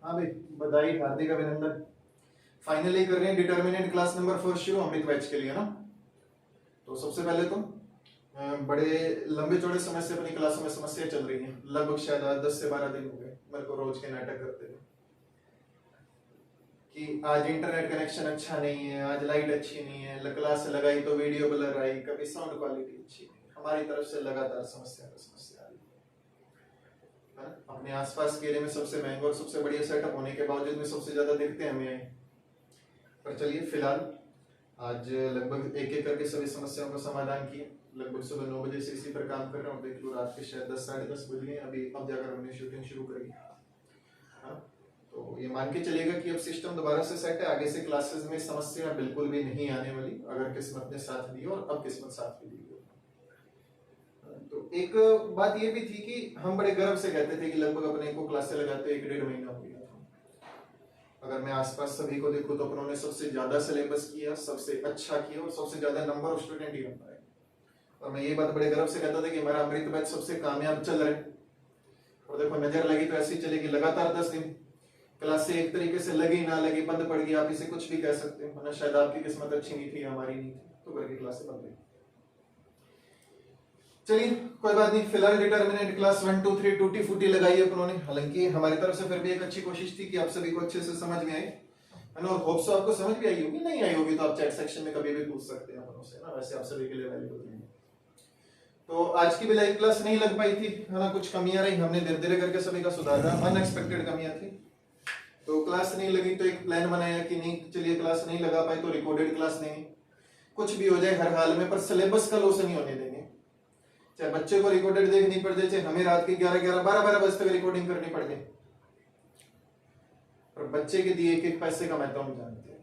हाँ भाई, बधाई, हार्दिक अभिनंदन। फाइनली कर रहे हैं डिटर्मिनेंट क्लास नंबर 4 शुरू अमित बैच के लिए ना। तो सबसे पहले तो बड़े लंबे चौड़े समय से अपनी क्लासों में समस्या चल रही है। लगभग शायद 10 से 12 दिन हो गए मेरे को रोज के नाटक करते हुए कि आज इंटरनेट कनेक्शन अच्छा नहीं है, आज लाइट अच्छी नहीं है, क्लास लगाई तो वीडियो ब्लर आई, कभी साउंड क्वालिटी अच्छी नहीं। हमारी तरफ से लगातार समस्या आ रही है। अपने आसपास के एरिया में सबसे महंगा और सबसे बढ़िया सेटअप होने के बावजूद में सबसे ज्यादा दिखते हमें आए। पर चलिए फिलहाल आज लगभग एक एक करके सभी समस्याओं का समाधान किए। लगभग सुबह 9 बजे से इसी पर काम कर रहा हूँ। देख लो रात के शायद 10 साढ़े 10 बज गए अभी। अब जाकर हमने शूटिंग शुरू करी। हाँ, तो ये मान के चलेगा कि अब सिस्टम दोबारा से सेट है। आगे से क्लासेस में समस्या बिल्कुल भी नहीं आने वाली, अगर किस्मत ने साथ दी और अब किस्मत साथ भी दी। तो एक बात ये भी थी कि हम बड़े गर्व से कहते थे कि लगभग अपने को क्लासें लगाते 1-1.5 महीना हो गया। अगर मैं आसपास सभी को देखूं तो अपनों ने सबसे ज्यादा सिलेबस किया, सबसे अच्छा किया और सबसे ज्यादा नंबर ऑफ स्टूडेंट ही बन पाए। और मैं ये बात बड़े गर्व से कहता था कि हमारा अमृत बैच सबसे कामयाब चल रहा है। और देखो नजर लगी तो ऐसी चलेगी लगातार 10 दिन क्लास से एक तरीके से लगी ना लगी, बंद पड़ गई, आप इसे कुछ भी कह सकते हैं। वरना शायद आपकी किस्मत अच्छी नहीं थी, हमारी नहीं थी, तो घर की क्लासें बंद गई। चलिए कोई बात नहीं, फिलहाल डिटर्मिनेंट क्लास 1 2 3 टूटी फूटी लगाई है उन्होंने। हालांकि हमारी तरफ से फिर भी एक अच्छी कोशिश थी कि आप सभी को अच्छे से समझ में आए, और होप सो आपको समझ भी आई होगी। नहीं आई होगी तो आप चैट सेक्शन में कभी भी पूछ सकते हैं अपनों से ना, वैसे आप सभी के लिए अवेलेबल है। तो आज की भी लाइव क्लास नहीं लग पाई थी, है ना, कुछ कमियां रही, हमने धीरे धीरे करके सभी का सुधारा। अनएक्सपेक्टेड कमियां थी तो क्लास नहीं लगी। तो एक प्लान बनाया कि नहीं चलिए क्लास नहीं लगा पाए तो रिकॉर्डेड क्लास देंगे, कुछ भी हो जाए हर हाल में, पर सिलेबस का लॉस नहीं होने देंगे। चाहे बच्चे को रिकॉर्डेड देखनी पड़ जाए, चाहे हमें रात के 11-11 12-12 बजे तक रिकॉर्डिंग करनी पड़ जाए, पर बच्चे के दिए एक एक पैसे का महत्व हम जानते हैं,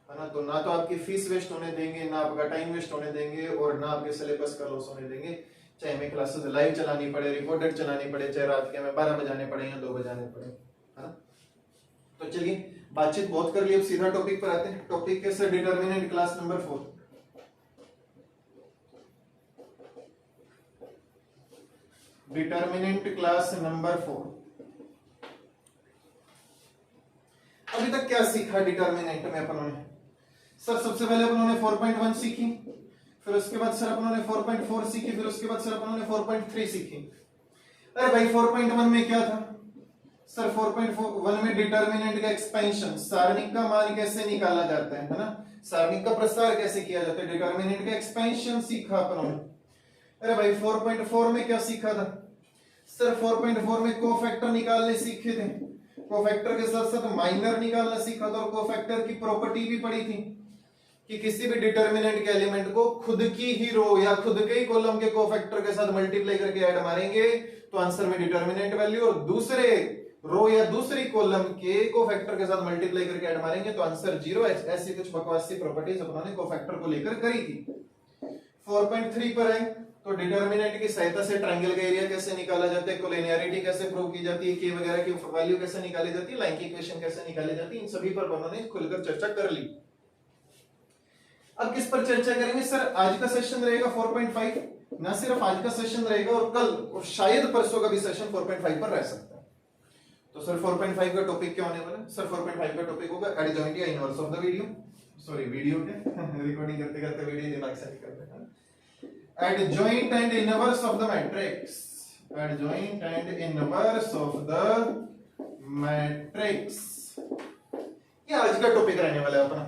है ना। तो ना तो आपकी फीस वेस्ट होने देंगे, ना आपका टाइम वेस्ट होने देंगे, और ना आपके सिलेबस का लॉस होने देंगे। चाहे हमें क्लासेस लाइव चलानी पड़े, रिकॉर्डेड चलानी पड़े, चाहे रात के हमें 12 बजाने पड़े या 2 बजाने पड़े, है ना। तो चलिए बातचीत बहुत कर ली, अब सीधा टॉपिक पर आते हैं। टॉपिक कैसे? Determinant class number 4। Determinant class number 4। अभी तक क्या सीखा डिटर्मिनेंट में अपनों ने? सर सबसे पहले अपनों ने 4.1 सीखी, फिर उसके बाद सर अपनों ने 4.4 सीखी, फिर उसके बाद सर अपनों ने 4.3 सीखी। अरे भाई 4.1 में क्या था सर? 4.1 में डिटर्मिनेंट का एक्सपेंशन, सारणिक का मान कैसे निकाला जाता है ना, सारणिक का प्रसार कैसे किया जाता है, डिटर्मिनेंट का एक्सपेंशन सीखा अपनों ने। अरे भाई 4.4 में क्या सीखा था सर? 4.4 में कोफैक्टर निकालने सीखे थे, कोफैक्टर के साथ साथ माइनर निकालना सीखा था, और कोफैक्टर की प्रॉपर्टी भी पढ़ी थी कि किसी भी डिटर्मिनेंट के एलिमेंट को खुद की ही रो या खुद के ही कॉलम के कोफैक्टर के साथ मल्टीप्लाई करके ऐड मारेंगे तो आंसर में डिटर्मिनेंट वैल्यू, और दूसरे रो या दूसरी कॉलम के कोफैक्टर के साथ मल्टीप्लाई करके ऐड मारेंगे तो आंसर 0। ऐसी कुछ बकवास सी प्रॉपर्टीज उन्होंने कोफैक्टर को लेकर करी थी। 4.3 पर आए तो डिटर्मिनेंट की सहायता से ट्रायंगल का एरिया कैसे निकाला जाता है, कोलिनियरिटी कैसे प्रूव की जाती है, के वगैरह की वैल्यू कैसे निकाली जाती है, लाइन की इक्वेशन कैसे निकाली जाती है, इन सभी पर उन्होंने खुलकर चर्चा कर ली। अब किस पर चर्चा करेंगे सर? आज का सेशन रहेगा 4.5, ना सिर्फ आज का सेशन रहेगा और कल और शायद परसों का भी सेशन 4.5 पर रह सकता है। तो सर 4.5 का टॉपिक क्या होने वाला है? सर 4.5 का टॉपिक होगा एडजॉइंट या inverse of the video, sorry video के रिकॉर्डिंग करते करते वीडियो दिमाग से निकल रहा है। Adjoint and inverse of the matrix, adjoint and inverse of the matrix, ये आज का टॉपिक रहने वाला है अपना।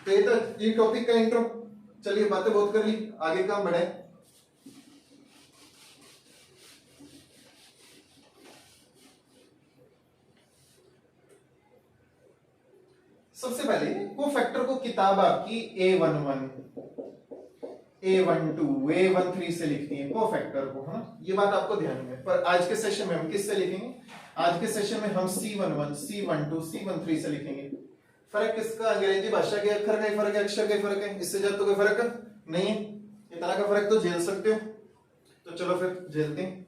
तो ये टॉपिक का इंट्रो। चलिए बातें बहुत कर ली, आगे काम बढ़ाए। सबसे पहले कोफैक्टर को किताब आपकी A11 A12 A13 से लिखती है कोफैक्टर को, है ना, ये बात आपको ध्यान में। पर आज के सेशन में हम किससे लिखेंगे? आज के सेशन में हम C11 C12 C13 से लिखेंगे। फर्क किसका? अंग्रेजी भाषा के अक्षर का ही फर्क है, अक्षर का ही फर्क है, इससे ज्यादा तो कोई फर्क नहीं है। इतना का फर्क तो झेल सकते हो, तो चलो फिर झेलते हैं।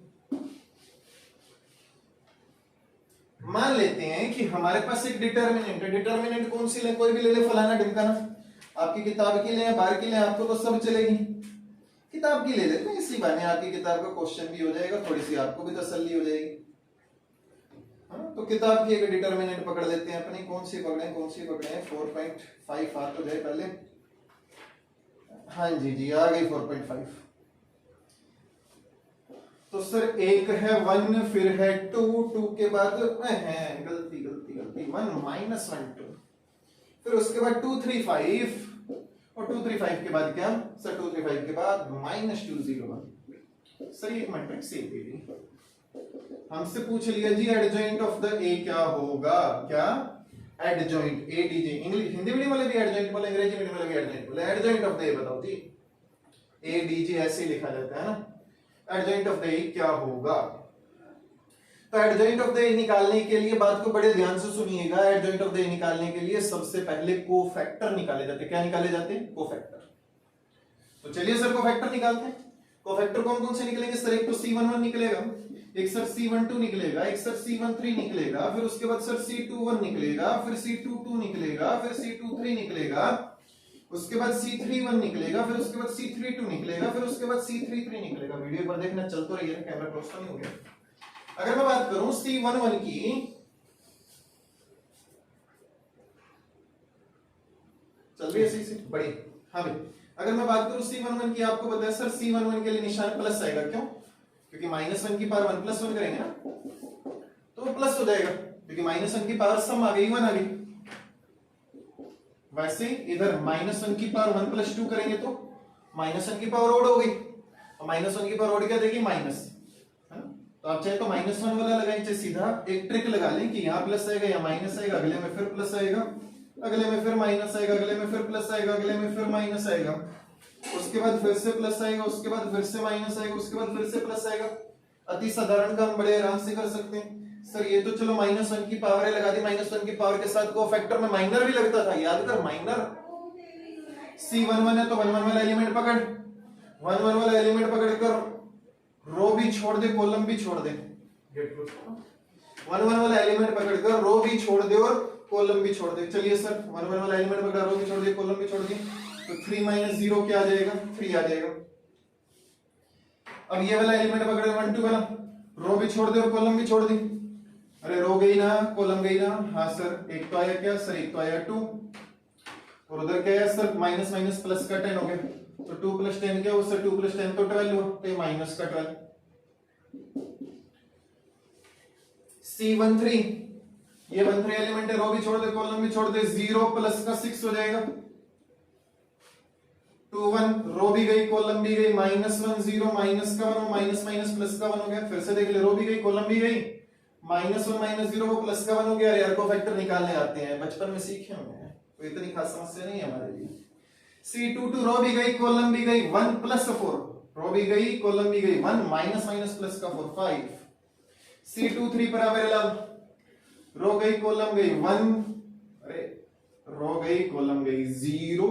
मान लेते हैं कि हमारे पास एक डिटर्मिनेंट है। डिटर्मिनेंट कौन सी ले? कोई भी ले ले, फलाना ढिमकाना। आपकी किताब की ले, बाहर की ले, आपको तो सब चलेगी। किताब की ले लेते हैं, इसी बहाने आपकी किताब का क्वेश्चन भी हो जाएगा, थोड़ी सी आपको भी तसल्ली हो जाएगी। हाँ, तो अब किताब की एक डिटर्मिनेंट पकड़ लेते हैं अपनी, कौन सी पकड़े 4.5 आ तो जाए पहले। हाँ जी आ गई 4.5। तो सर एक है 1, फिर है 2 के बाद है गलती 1 -1 2, फिर उसके बाद 2 3 5, और 2 3 5 के बाद क्या सर 2 3 5 के बाद -2 0 1। सर ये मैट्रिक्स ए बी डी हमसे पूछ लिया जी एडजॉइंट ऑफ द ए क्या होगा, क्या adjoint ADJ, English Hindi medium वाले भी एडजॉइंट बोले, अंग्रेजी मीडियम वाले भी एडजॉइंट बोले। एडजॉइंट ऑफ द ए बताओ जी, एडीजे ऐसे ही लिखा जाता है ना, एडजॉइंट ऑफ द ए क्या होगा। तो एडजॉइंट ऑफ द ए निकालने के लिए बात को बड़े ध्यान से सुनिएगा, एडजॉइंट ऑफ द ए निकालने के लिए सबसे पहले कोफैक्टर निकाले जाते हैं। क्या निकाले जाते हैं? कोफैक्टर। तो चलिए सर कोफैक्टर निकालते हैं। कोफैक्टर कौन कौन से निकलेंगे सर? एक तो C11 निकलेगा, एक सर C12 निकलेगा, एक सर C13 निकलेगा, फिर उसके बाद सर C21 निकलेगा, फिर C22 निकलेगा, फिर C23 निकलेगा, उसके बाद C31 निकलेगा, फिर उसके बाद C32 निकलेगा, फिर उसके बाद C33 निकलेगा। वीडियो पर देखना, चल तो रही है, कैमरा क्रॉस तो नहीं हो गया। अगर मैं बात करूं C11 की, चल रही है सी बड़ी, हाँ भाई अगर मैं बात करूं C11 की, आपको बताया सर C11 के लिए निशान प्लस आएगा, क्यों? क्योंकि -1 की पावर 1 + 1 करेंगे ना तो प्लस हो जाएगा, क्योंकि -1 की पावर सम आ गई 1 आ गई। वैसे इधर -1 की पावर 1 + 2 करेंगे तो -1 की पावर ओड हो गई, और -1 की पावर ओड क्या देगी? माइनस, है ना? तो आप चाहे तो -1 वाला लगाएं, चाहे सीधा एक ट्रिक लगा लें कि यहाँ प्लस आएगा या माइनस आएगा, अगले में फिर प्लस आएगा, अगले में फिर माइनस आएगा, अगले में फिर प्लस आएगा, अगले में फिर माइनस आएगा, उसके बाद फिर से प्लस आएगा, उसके बाद फिर से माइनस आएगा, उसके बाद फिर से प्लस आएगा। अति साधारण काम बड़े आराम से कर सकते हैं। सर ये तो चलो -1 की पावर लगा दी, -1 की पावर के साथ कोफैक्टर में माइनर भी लगता था, याद कर माइनर। C11 है तो 1 1 वाला एलिमेंट पकड़, 1 1 वाला एलिमेंट पकड़ कर रो भी छोड़ दे, कॉलम भी छोड़ दे। 1 1 वाला एलिमेंट पकड़ कर रो भी छोड़ दे और कॉलम भी छोड़ दे। चलिए सर 1 1 वाला एलिमेंट पकड़ा, रो भी छोड़ दिया, कॉलम भी छोड़ दिया, तो 3 - 0 क्या आ जाएगा? 3 आ जाएगा। अब ये वाला एलिमेंट पकड़े 1 2 वाला, रो भी छोड़ दे और कॉलम भी छोड़ दी। अरे रो गई ना, कॉलम गई ना, हाँ सर एक तो आया क्या सर? एक तो आया 2, और उधर क्या है सर? माइनस माइनस प्लस का 10 हो गया, तो 2 + 10 क्या हो सर? 2 + 10 तो 12 हुआ, तो ये माइनस का 12। C13 ये 13 एलिमेंट है, रो भी छोड़ दे, कॉलम भी छोड़ दे, 0 + का 6 हो जाएगा। 2 1 रो भी गई, कॉलम भी गई, -1 0 माइनस का 1, माइनस माइनस प्लस का 1 हो गया। फिर से देख ले, रो भी गई, कॉलम भी गई, -1 -0 वो प्लस का 1 हो गया। यार कोफैक्टर निकालने आते हैं, बचपन में सीखे होंगे, तो इतनी खास समस्या नहीं है हमारे लिए। C22 रो भी गई, कॉलम भी गई, 1 + 4 रो भी गई, कॉलम भी गई, 1 माइनस माइनस प्लस का 4 5। C23 पर मेरे लाल, रो गई, कॉलम गई 1, अरे रो गई, कॉलम गई 0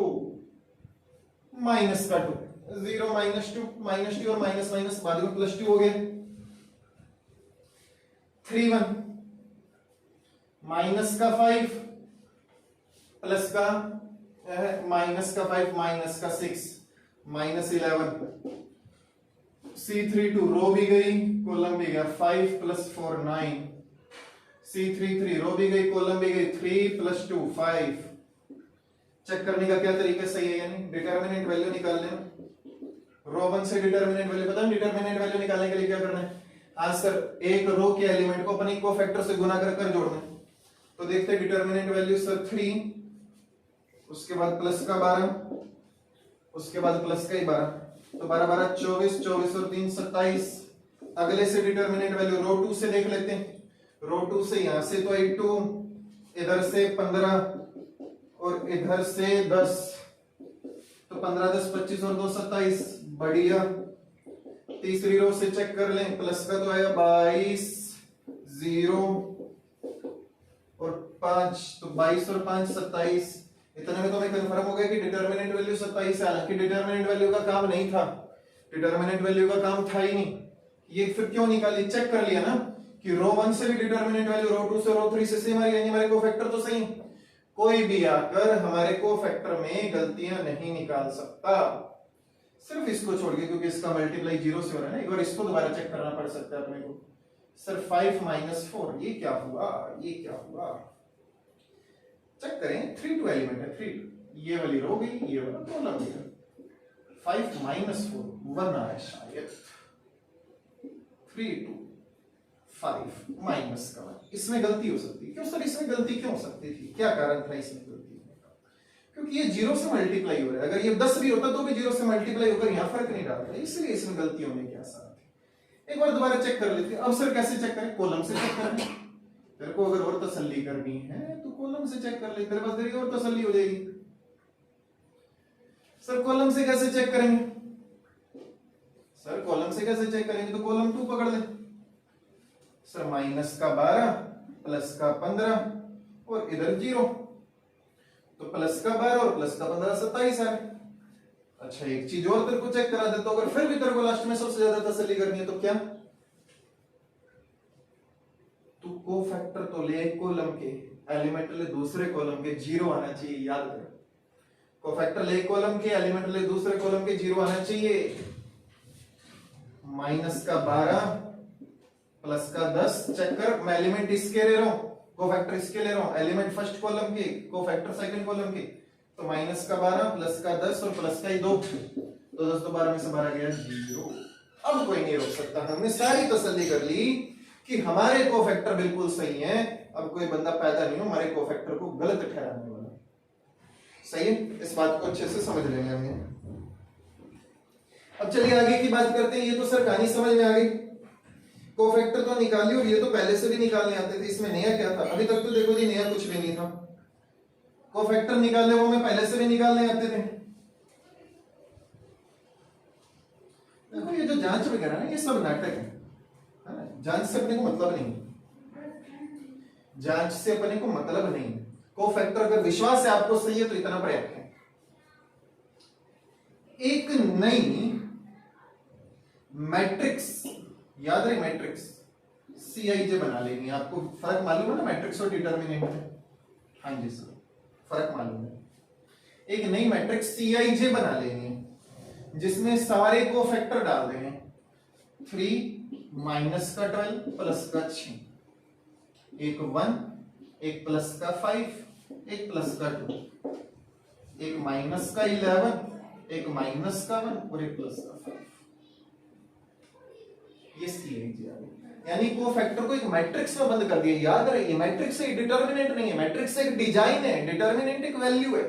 माइनस का 2, 0 -2 और माइनस माइनस बाद में +2 हो गया। 3 1 माइनस का 5 प्लस का माइनस का 5 माइनस का 6 -11। C32 रो भी गई, कॉलम भी गया, 5 + 4 9। C33 रो भी गई, कॉलम भी गई, 3 + 2 5। चेक करने का क्या तरीका सही है, यानी डिटरमिनेंट वैल्यू निकाल लेना। रो 1 से डिटरमिनेंट वैल्यू पता है, डिटरमिनेंट वैल्यू निकालने के लिए क्या करना है? हाँ सर एक रो के एलिमेंट को अपने कोफैक्टर से गुना कर जोड़ना है। तो देखते हैं डिटरमिनेंट वैल्यू सर 3, उसके बाद प्लस का 12, उसके बाद प्लस का 12, तो 12 12 24, 24 और 3 27। अगले से डिटरमिनेंट वैल्यू रो 2 से देख लेते हैं। रो 2 से यहां से तो 2, इधर से 15 और इधर से 10, तो 15 10 25 और 2 27, बढ़िया। तीसरी रो से चेक कर लें, प्लस का तो आया 22 0 और 5, तो 22 और 5 27। इतने में तो मैं कंफर्म हो गया कि डिटरमिनेंट वैल्यू 27 है। हालांकि डिटरमिनेंट वैल्यू का काम नहीं था, डिटरमिनेंट वैल्यू का काम था ही नहीं। ये फिर क्यों निकाली? चेक कर लिया ना कि रो 1 से भी डिटरमिनेंट वैल्यू रो 2 से रो 3 से सेम आ रही है, हमारे कोफैक्टर तो सही। कोई भी आकर हमारे कोफैक्टर में गलतियां नहीं निकाल सकता, सिर्फ इसको छोड़ के, क्योंकि इसका मल्टीप्लाई 0 से हो रहा है ना। एक बार इसको दोबारा चेक करना पड़ सकता है अपने को सर 5 माइनस 4, ये क्या हुआ, ये क्या हुआ? चेक करें, 3 2 एलिमेंट है, 3, ये वाली रो गई, ये वाला कॉलम गया। 5 माइनस 4 1 आया शायद, 3 2 5 माइनस का 1। इसमें गलती हो सकती है। क्यों सर इसमें गलती क्यों हो सकती थी, क्या कारण था इसमें गलती होने का? क्योंकि ये 0 से मल्टीप्लाई हो रहा है। अगर ये 10 भी होता तो भी 0 से मल्टीप्लाई होकर यहाँ फर्क नहीं डालता, इसलिए इसमें गलती होने के आसार थे। एक बार दोबारा चेक कर लेते हैं। अब सर कैसे चेक करें? कॉलम से चेक करें। तेरे को अगर और तसल्ली करनी है तो कॉलम से चेक कर ले, तेरे पास तेरी और तसल्ली हो जाएगी। सर कॉलम से कैसे चेक करेंगे? सर कॉलम से कैसे चेक करेंगे? तो कॉलम 2 पकड़ ले। सर माइनस का 12 प्लस का 15 और इधर 0, तो प्लस का 12 और प्लस का 15 27 है। अच्छा एक चीज और तेरे को चेक करा देता हूं, अगर फिर भी तेरे को लास्ट में सबसे ज्यादा तसल्ली करनी है तो क्या, तू कोफैक्टर तो ले कॉलम के, एलिमेंट ले दूसरे कॉलम के, 0 आना चाहिए, याद कर। कोफैक्टर ले कॉलम के, एलिमेंट ले दूसरे कॉलम के, 0 आना चाहिए। माइनस का 12 प्लस का 10, चेक कर, मैं एलिमेंट इसके ले रहा हूं, कोफैक्टर इसके ले रहा हूं, एलिमेंट फर्स्ट कॉलम के, कोफैक्टर सेकंड कॉलम के, तो माइनस का 12 प्लस का 10 और प्लस का 2, तो 10 तो 12 में से 12 गया 0। अब कोई नहीं रोक सकता। हमने सारी तसल्ली कर ली कि हमारे कोफैक्टर बिल्कुल सही है। अब कोई बंदा पैदा नहीं हो हमारे कोफैक्टर को गलत ठहराने वाला। सही है, इस बात को अच्छे से समझ लेंगे हमने। अब चलिए आगे की बात करते हैं। ये तो सर कहानी समझ में आ गई, कोफैक्टर तो निकाली, और ये तो पहले से भी निकालने आते थे। इसमें नया क्या था? अभी तक तो देखो जी नया कुछ भी नहीं था। कोफैक्टर निकालने वो में पहले से भी निकालने आते थे। देखो ये जो जांच वगैरह ना, ये सब नाटक है ना? जांच से अपने को मतलब नहीं, जांच से अपने को मतलब नहीं। कोफैक्टर अगर विश्वास है आपको सही है तो इतना पर्याप्त है। एक नई मैट्रिक्स, याद रहे मैट्रिक्स, CIJ बना लेनी है। आपको फर्क मालूम है ना मैट्रिक्स और डिटर्मिनेंट में? हाँ जी सर, फर्क मालूम है। एक नई मैट्रिक्स CIJ बना लेनी है जिसमें सारे कोफैक्टर डाल देने, 3 माइनस का 12 प्लस का 6, एक 1, एक प्लस का 5, एक प्लस का 2, एक माइनस का 11, एक माइनस का 1 और एक प्लस का 5। ये CIJ आ गई। यानी कोफैक्टर को एक मैट्रिक्स में बंद कर दिया। याद रहे ये मैट्रिक्स एक डिटर्मिनेंट नहीं है, मैट्रिक्स एक डिजाइन है, डिटर्मिनेंट एक वैल्यू है।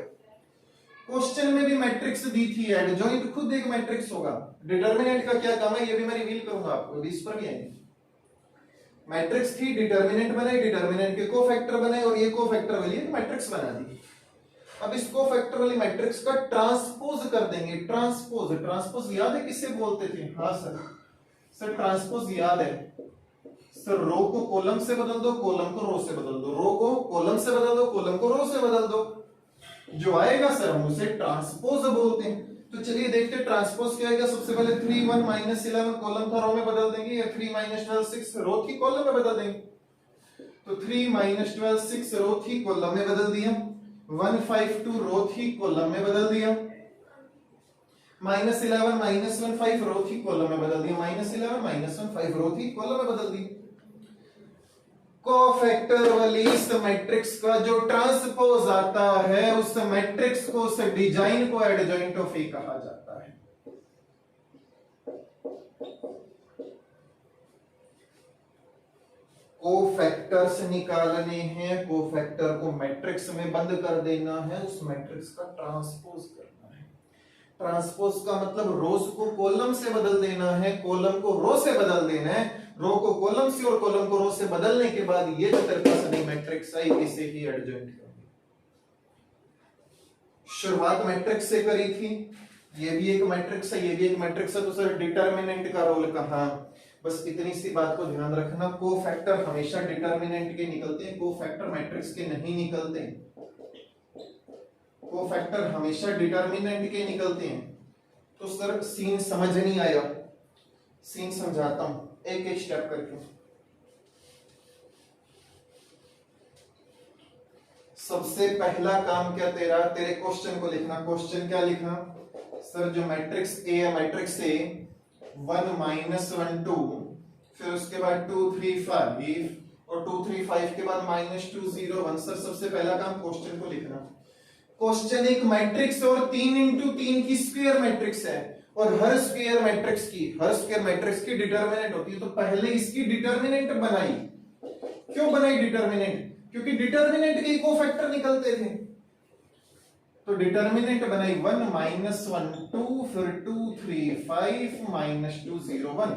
क्वेश्चन में भी मैट्रिक्स दी थी, एडजॉइंट खुद एक मैट्रिक्स होगा। डिटर्मिनेंट का क्या काम है ये भी मैं रिवील करूंगा आपको, इस पर भी आएंगे। मैट्रिक्स थी, डिटर्मिनेंट बनाई, डिटर्मिनेंट के कोफैक्टर बनाए और ये कोफैक्टर वाली एक मैट्रिक्स बना दी। अब इस कोफैक्टर वाली मैट्रिक्स का ट्रांसपोज कर देंगे। ट्रांसपोज, ट्रांसपोज याद है किससे बोलते थे? हाँ सर ट्रांसपोज याद है सर। रो को कॉलम से बदल दो, कॉलम को रो से बदल दो, रो को कॉलम से बदल दो, कॉलम को रो से बदल दो, जो आएगा सर हम उसे ट्रांसपोज बोलते हैं। तो चलिए देखते हैं ट्रांसपोज क्या आएगा। सबसे पहले 3 1 माइनस 11 कॉलम था रो में बदल देंगे, या 3 माइनस 12 6 रो थी कॉलम में बदल देंगे। तो 3 माइनस 12 6 रो थी कॉलम में बदल दिया, 1 5 2 रो थी कॉलम में बदल दिया, माइनस 11 माइनस 1 5 रो थी कॉलम में बदल दिया, माइनस 11 माइनस 1 5 रो थी कॉलम में बदल दी। कोफैक्टर वाली इस मैट्रिक्स का जो ट्रांसपोज आता है उस मैट्रिक्स को, उस डिजाइन को एडजॉइंट ऑफ ए कहा जाता है। कोफैक्टर्स निकालने हैं, कोफैक्टर को मैट्रिक्स में बंद कर देना है, उस मैट्रिक्स का ट्रांसपोज करना है। ट्रांसपोज का मतलब रोज को कॉलम से बदल देना है, कॉलम को रो से बदल देना है, रो को कॉलम से और कॉलम को रो से बदलने के बाद ये जो तेरे पास नई मैट्रिक्स आई इसे ही एडजॉइंट कर। शुरुआत मैट्रिक्स से करी थी, ये भी एक मैट्रिक्स है, ये भी एक मैट्रिक्स है, तो सर डिटर्मिनेंट का रोल कहां? बस इतनी सी बात को ध्यान रखना, कोफैक्टर हमेशा डिटर्मिनेंट के निकलते हैं, कोफैक्टर मैट्रिक्स के नहीं निकलते। कोफैक्टर हमेशा डिटर्मिनेंट के निकलते हैं। तो सर सीन समझ नहीं आया, सीन समझाता हूं एक एक स्टेप करके। सबसे पहला काम क्या तेरा, तेरे क्वेश्चन को लिखना। क्वेश्चन क्या लिखना? सर जो मैट्रिक्स ए है, मैट्रिक्स ए 1 -1 2, फिर उसके बाद 2 3 5 और 2 3 5 के बाद -2 0 1। सर सबसे पहला काम क्वेश्चन को लिखना। क्वेश्चन एक मैट्रिक्स और 3 इंटू 3 की स्क्वायर मैट्रिक्स है और हर स्क्वायर मैट्रिक्स की डिटरमिनेंट होती है। तो पहले इसकी डिटरमिनेंट बनाई। क्यों बनाई डिटरमिनेंट? क्योंकि डिटरमिनेंट के कोफैक्टर निकलते थे। तो डिटरमिनेंट बनाई 1 -1 2 फिर 2 3 5 -2 0 1।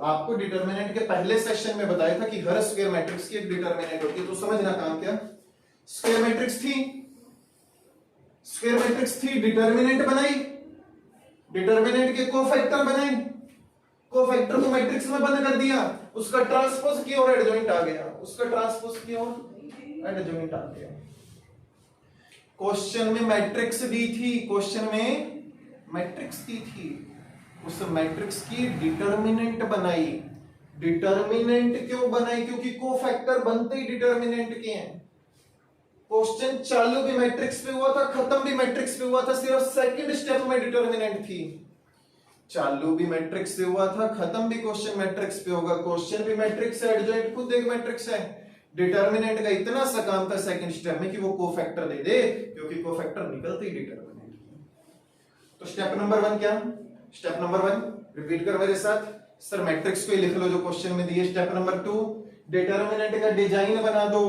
आपको डिटरमिनेंट के पहले सेशन में बताया था कि हर स्क्वायर मैट्रिक्स की एक डिटरमिनेंट होती है। तो समझना काम क्या, स्क्वायर मैट्रिक्स थी, डिटरमिनेंट बनाई, डिटरमिनेंट के कोफैक्टर बनाए, कोफैक्टर को मैट्रिक्स में बंद कर दिया, उसका ट्रांसपोज की ओर एडजॉइंट आ गया, क्वेश्चन में मैट्रिक्स दी थी, उस मैट्रिक्स की डिटरमिनेंट बनाई। डिटरमिनेंट क्यों बनाई? क्योंकि कोफैक्टर बनते ही डिटरमिनेंट के हैं। क्वेश्चन चालू भी मैट्रिक्स पे हुआ था, खत्म भी मैट्रिक्स पे हुआ था, सिर्फ सेकंड स्टेप में डिटरमिनेंट थी। चालू भी मैट्रिक्स से हुआ था, खत्म भी क्वेश्चन मैट्रिक्स पे होगा। क्वेश्चन भी मैट्रिक्स है, एडजॉइंट खुद एक मैट्रिक्स है। डिटरमिनेंट का इतना सा काम था सेकंड स्टेप में कि वो कोफैक्टर दे दे, क्योंकि कोफैक्टर निकलते ही डिटरमिनेंट। तो स्टेप नंबर 1 क्या? स्टेप नंबर 1 रिपीट कर मेरे साथ। सर मैट्रिक्स को ही लिख लो जो क्वेश्चन में दिए। स्टेप नंबर 2 डिटरमिनेंट का डिजाइन बना दो।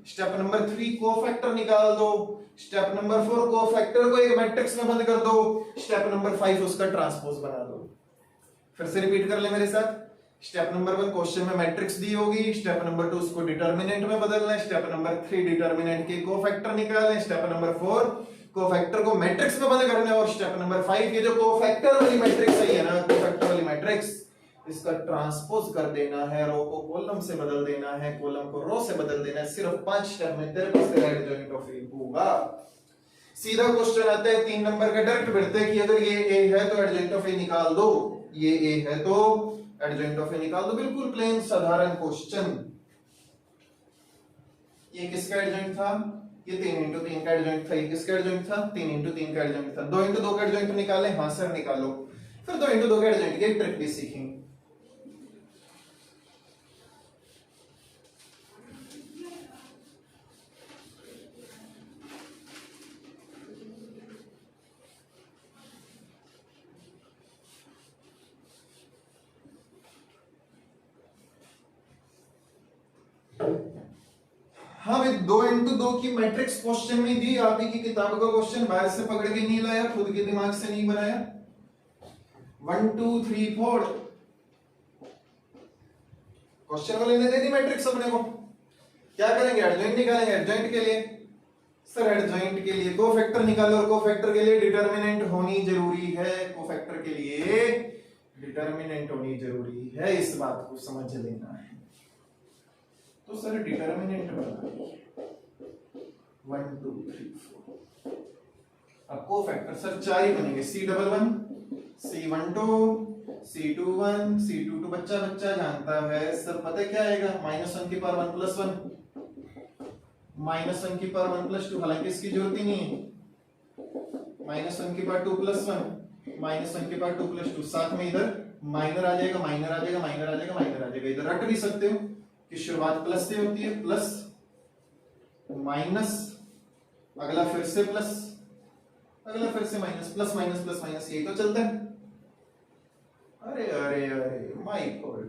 स्टेप नंबर 3 कोफैक्टर निकाल दो। स्टेप नंबर 4 कोफैक्टर को एक मैट्रिक्स में बंद कर दो। स्टेप नंबर 5 उसका ट्रांसपोज बना दो। फिर से रिपीट कर ले मेरे साथ। स्टेप नंबर 1 क्वेश्चन में मैट्रिक्स दी होगी। स्टेप नंबर 2 उसको डिटरमिनेंट में बदलना है। स्टेप नंबर 3 डिटरमिनेंट के कोफैक्टर निकालने। स्टेप नंबर 4 कोफैक्टर को मैट्रिक्स में बंद करना है। और स्टेप नंबर 5 ये जो कोफैक्टर वाली मैट्रिक्स है ना, कोफैक्टर वाली मैट्रिक्स, इसका ट्रांसपोज कर देना है, रो को कॉलम से बदल देना है, कॉलम को रो से बदल देना है। सिर्फ 5 स्टेप में तेरे पास तेरा एडजॉइंट ऑफ ए होगा। सीधा क्वेश्चन आता है 3 नंबर का, डायरेक्ट बढ़ते हैं कि अगर ये ए है तो एडजॉइंट ऑफ ए निकाल दो, ये ए है तो एडजॉइंट ऑफ ए निकाल दो। बिल्कुल प्लेन साधारण क्वेश्चन। ये किसका एडजॉइंट था? ये 3 इंटू 3 का एडजॉइंट था। ये किसका एडजॉइंट था? 3 इंटू 3 का एडजॉइंट था। 2 इंटू 2 का एडजॉइंट निकाले? हाँ सर निकालो। फिर 2 इंटू 2 का एडजॉइंट की ट्रिक भी सीखेंगे। हाँ भाई, 2 इंटू 2 की मैट्रिक्स क्वेश्चन में दी। आप ही की किताब का क्वेश्चन बाहर से पकड़ के नहीं लाया, खुद के दिमाग से नहीं बनाया। 1 2 3 4 क्वेश्चन को लेने दे दी मैट्रिक्स अपने को। क्या करेंगे? एडजॉइंट निकालेंगे। एडजॉइंट के लिए सर, एडजॉइंट के लिए कोफैक्टर निकालो, और कोफैक्टर के लिए डिटरमिनेंट होनी जरूरी है। कोफैक्टर के लिए डिटरमिनेंट होनी जरूरी है, इस बात को समझ लेना है। तो सर डिटरमिनेंट बनाइए 1 2 3 4। अब कोफैक्टर सर 4 ही बनेंगे। C11 C12 C21 C22 बच्चा जानता है सर, पता क्या आएगा? -1 की पावर 1 + 1, -1 की पावर 1 + 2। हालांकि इसकी जरूरत ही नहीं है। -1 की पावर 2 + 1, -1 की पावर 2 + 2। साथ में इधर माइनर आ जाएगा, माइनर आ जाएगा, माइनर आ जाएगा, माइनर आ जाएगा। इधर रट भी सकते हो कि शुरुआत प्लस से होती है, प्लस माइनस, अगला फिर से प्लस, अगला फिर से minus, plus minus plus minus, यही तो चलता है। अरे अरे अरे माय फॉल्ट।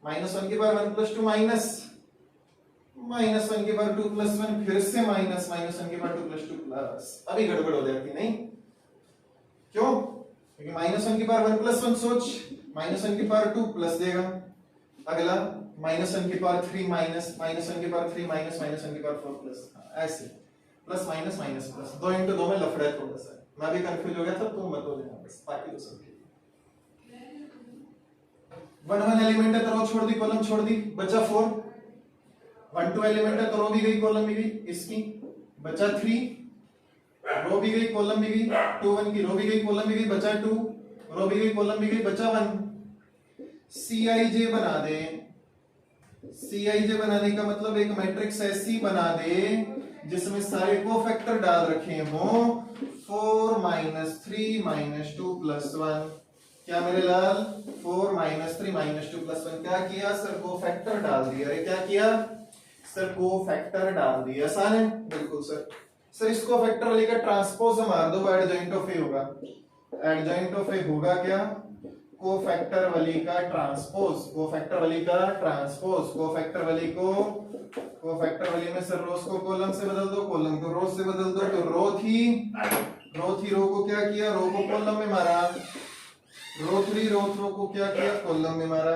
-1 की पावर 1 + 2 माइनस, -1 की पावर 2 + 1, फिर से माइनस, -1 की पावर 2 + 2 प्लस। अभी गड़बड़ हो जाती नहीं? क्यों? क्योंकि -1 की पावर 1 + 1 सोच, -1 की पावर 2 प्लस देगा, अगला -1 की पावर 3 माइनस, -1 की पावर 3 माइनस, -1 की पावर 4 प्लस, ऐसे plus minus minus plus. 2 into 2 में लफड़ा है थोड़ा सा, मैं भी कंफ्यूज हो गया था, तुम मत हो जाना बस, बाकी तो सब ठीक है। 1 एलिमेंट है तो रो छोड़ दी, कॉलम छोड़ दी, बचा 4। 1 2 एलिमेंट है तो रो भी गई, कॉलम भी गई, इसकी बचा 3, रो भी गई, कॉलम भी गई। 2 1 की रो भी गई, कॉलम भी गई, बचा 2, रो भी गई, कॉलम भी गई, बचा 1। Cij बना दे। Cij बनाने का मतलब एक मैट्रिक्स ऐसी बना दे जिसमें सारे कोफैक्टर डाल रखे हो, 4 - 3 - 2 + 1। क्या मेरे लाल 4 माइनस 3 माइनस 2 प्लस 1 क्या किया सर को फैक्टर डाल दिया। अरे क्या किया सर को फैक्टर डाल दिया। आसान है बिल्कुल सर। सर इसको फैक्टर वाली का ट्रांसपोज मार दो एडजॉइंट ऑफ ए होगा। एडजॉइंट ऑफ ए होगा क्या कोफैक्टर वाली का ट्रांसपोज। कोफैक्टर वाली का ट्रांसपोज कोफैक्टर वाली को कोफैक्टर वाली में सर रोज को कॉलम से बदल दो कॉलम को रोज से बदल दो तो रो थी रो को क्या किया रो को कॉलम में मारा रो को क्या किया कॉलम में मारा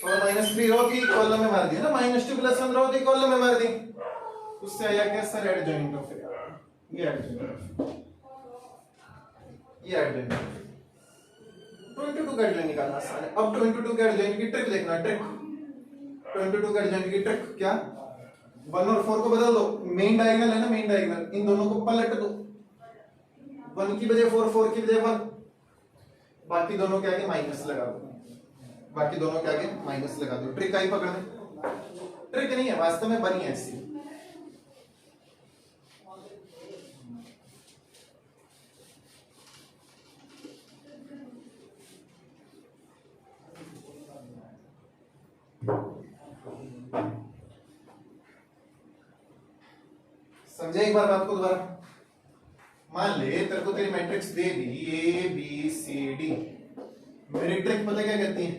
और माइनस 3 रो थी कॉलम में मार दिया ना माइनस 2 प्लस 1 रो थी कॉलम में मार दी उससे आया क्या सर एडजॉइंट ऑफ ये एडजॉइंट 22 का एडजॉइंट निकालना आसान है। अब 22 के एडजॉइंट की ट्रिक देखना ट्रिक 22 के एडजॉइंट की ट्रिक क्या 1 और 4 को बदल दो मेन डायगोनल है ना मेन डायगोनल इन दोनों को पलट दो 1 की बजाय 4 की बजाय 1 बाकी दोनों के आगे माइनस लगा दो बाकी दोनों के आगे माइनस लगा दो। ट्रिक आई पकड़ में ट्रिक नहीं है वास्तव में बनी है ऐसी। समझे एक बार बात को दोबारा। मान ले तेरे को तेरी मैट्रिक्स दे दी ए बी सी डी मेरी ट्रिक पता क्या कहती है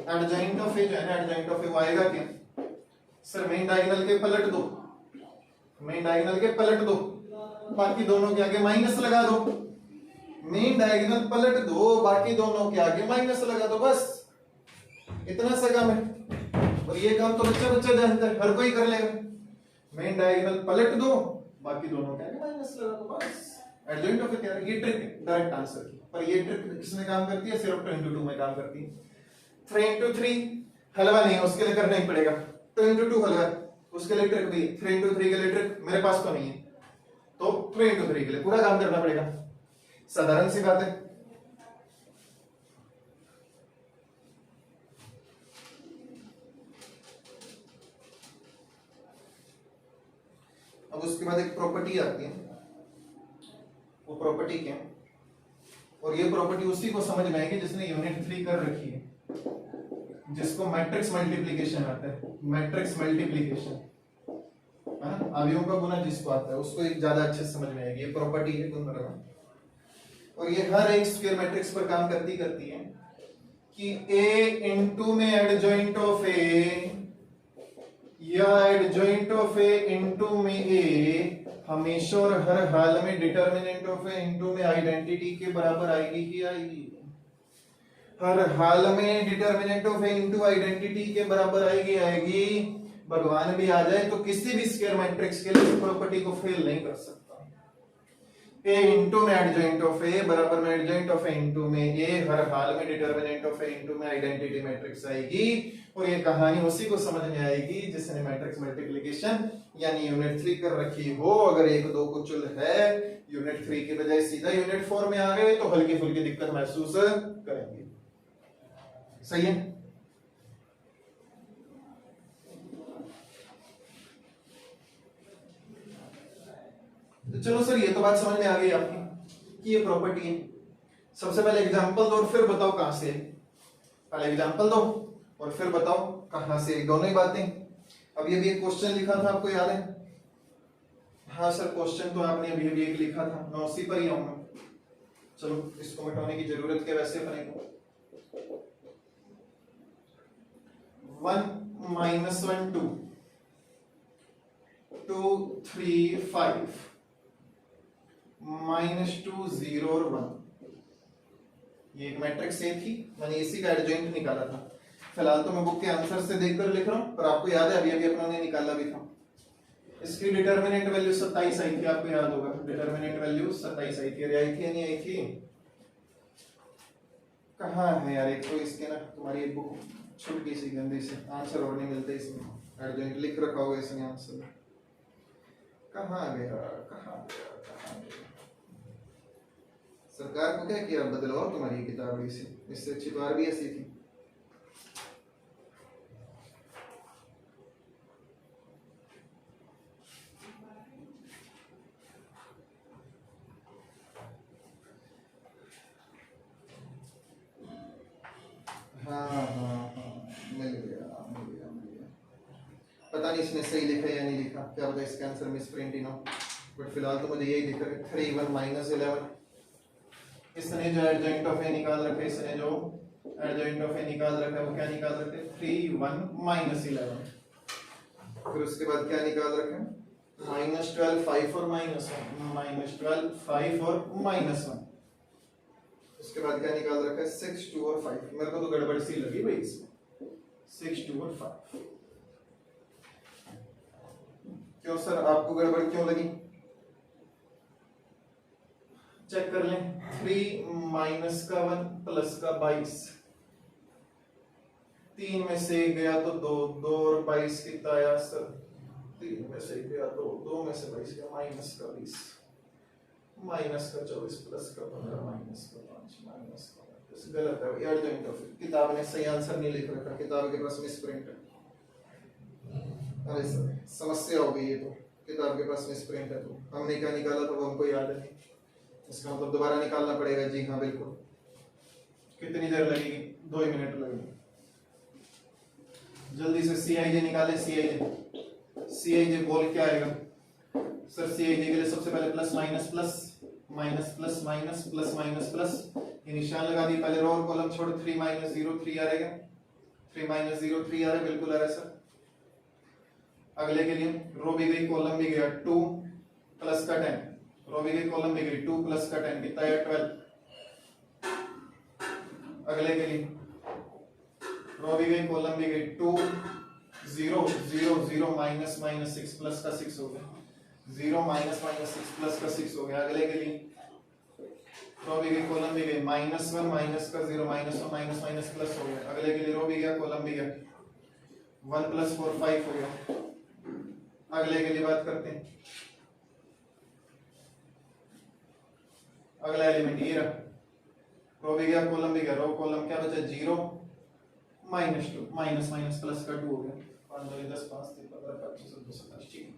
एडजॉइंट ऑफ ए जो है ना एडजॉइंट ऑफ ए वो आएगा क्या सर मेन डायगोनल के पलट दो मेन डायगोनल के पलट दो बाकी दोनों के आगे माइनस लगा दो मेन डायगोनल पलट दो बाकी दोनों के आगे माइनस लगा दो बस इतना सा काम है। और ये काम तो बच्चा बच्चा जानता है हर कोई कर लेगा। मेन डायगोनल पलट दो बाकी दोनों के आगे माइनस लगा दो बस एडजॉइंट ऑफ क्या ये ट्रिक डायरेक्ट आंसर की। पर ये ट्रिक किसमें काम करती है सिर्फ 2 into 2 में काम करती है। 3 into 3 हलवा नहीं है उसके लिए करना ही पड़ेगा 2 into 2 हलवा उसके लिए ट्रिक भी 3 into 3 के लिए ट्रिक मेरे पास तो नहीं है तो 3 into 3 के लिए पूरा काम करना पड़ेगा साधारण सी बात है। अब उसके बाद एक प्रॉपर्टी आती है वो प्रॉपर्टी क्या है और ये प्रॉपर्टी उसी को समझ में आएगी जिसने यूनिट 3 कर रखी है जिसको मैट्रिक्स मल्टीप्लिकेशन आता है मैट्रिक्स मल्टीप्लिकेशन है ना अवयवों का गुना जिसको आता है उसको एक ज्यादा अच्छे से समझ में आएगी। ये प्रॉपर्टी है गुण और ये हर एक स्क्वायर मैट्रिक्स पर काम करती है कि ए इनटू में एडजॉइंट ऑफ ए या एडजॉइंट ऑफ ए इनटू में ए हमेशा और हर हाल में डिटर्मिनेंट ऑफ ए इनटू में आइडेंटिटी के बराबर आएगी कि आएगी हर हाल में determinant of A into identity के बराबर आएगी भगवान भी आ जाए तो किसी भी स्क्वायर मैट्रिक्स के लिए इस प्रॉपर्टी को फेल नहीं कर सकता। ए इनटू में एडजॉइंट ऑफ ए बराबर में एडजॉइंट ऑफ ए इनटू में ए हर हाल में डिटर्मिनेंट ऑफ ए इनटू में आइडेंटिटी मैट्रिक्स आएगी और ये कहानी उसी को समझ में आएगी जिसने मैट्रिक्स मल्टीप्लिकेशन यानी यूनिट 3 कर रखी हो। अगर 1 2 को चुल है यूनिट 3 के बजाय सीधा यूनिट 4 में आ गए तो हल्की फुल्की दिक्कत महसूस करेंगे। सही है। तो चलो सर ये तो बात समझ में आ गई आपकी कि ये प्रॉपर्टी है। सबसे पहले एग्जांपल दो और फिर बताओ कहां से। पहले एग्जांपल दो और फिर बताओ कहां से दोनों ही बातें। अभी अभी एक क्वेश्चन लिखा था आपको याद है। हाँ सर क्वेश्चन तो आपने अभी अभी एक लिखा था मैं उसी पर ही आऊंगा। चलो इसको मिटाने की जरूरत क्या वैसे अपने को 1 minus 1 2 2 3 5 -2 0 और 1 ये एक मैट्रिक्स ए थी मैंने इसी का एडजॉइंट निकाला था। फिलहाल तो मैं बुक के आंसर से देखकर लिख रहा हूं पर आपको याद है अभी अभी अपनों ने निकाला भी था। इसकी डिटर्मिनेंट वैल्यू 27 आई थी आपको याद होगा। डिटर्मिनेंट वैल्यू 27 आई थी। अरे आई थी या नहीं आई थी कहाँ है यार एक तो इसके ना तुम्हारी एक बुक छूट गई सी गंदी से आंसर और नहीं मिलते इसमें एडजॉइंट लिख रखा होगा इसने आंसर कहाँ गया सरकार को क्या किया बदलाव तुम्हारी किताब इससे अच्छी तो भी ऐसी थी। पता नहीं इसने सही लिखा या नहीं लिखा, क्या पता इसका आंसर मिस प्रिंट ही ना, बट फिलहाल तो मुझे यही दिख रहा है 3 1 माइनस 11। इसने जो एडजॉइंट ऑफ ए निकाल रखे, इसने जो एडजॉइंट ऑफ ए निकाल रखा है वो क्या निकाल रखे 3 1 माइनस 11। फिर उसके बाद क्या निकाल रखे माइनस 12 5 और माइनस 1, माइनस 12 5 और माइनस 1। उसके बाद क्या निकाल रखा है 6 2 और 5। मेरे को तो गड़बड़ सी लगी भाई इसमें 6 2 और 5। क्यों सर आपको गड़बड़ क्यों लगी? चेक कर लें 3 माइनस का 1 प्लस का 22, 3 में से गया तो 2, 2 और 22 कितना आया सर? 3 में से गया 2, 2 में से 22 गया माइनस का 20, माइनस का 24 प्लस का 15 माइनस का 5 माइनस का 29। गलत है यार, जॉइंट ऑफ किताब ने सही आंसर नहीं लिख रखा, किताब के पास मिस प्रिंट है। अरे सर समस्या हो गई ये तो, किताब के पास मिस प्रिंट है, तो हमने क्या निकाला था वो हमको याद नहीं, इसका मतलब दोबारा निकालना पड़ेगा। जी हाँ बिल्कुल। कितनी देर लगेगी? 2 ही मिनट लगेंगे। जल्दी से CIJ निकाले। CIJ बोल क्या आएगा सर? CIJ के लिए सबसे पहले plus minus plus minus plus minus plus minus plus, ये निशान लगा दी। पहले रो और कॉलम छोड़, 3 माइनस 0 3 आ रहेगा, 3 माइनस 0 3 आ रहा है, बिल्कुल आ रहा है सर। अगले के लिए रो भी गई कॉलम भी गया, 2 प्लस का 10, रो भी गई कॉलम भी गई, 2 प्लस का 10 कितना है 12। अगले के लिए रो भी गई कॉलम भी गई, 2 0 0 0 माइनस माइनस 6 प्लस का 6 हो गया, 0 माइनस माइनस 6 प्लस का 6 हो गया। अगले के लिए रो भी गई कॉलम भी गई, माइनस 1 माइनस का 0 माइनस 1 माइनस माइनस प्लस हो गया। अगले के लिए रो भी गया कॉलम भी गया, 1 प्लस 4 5 हो गया। अगले के लिए बात करते हैं, अगला एलिमेंट ये रहा, रो भी गया कॉलम भी गया, रो कॉलम क्या बचा 0 माइनस 2 माइनस माइनस प्लस का 2 हो गया, 5 2 10 5 3 15 25 27 ठीक है।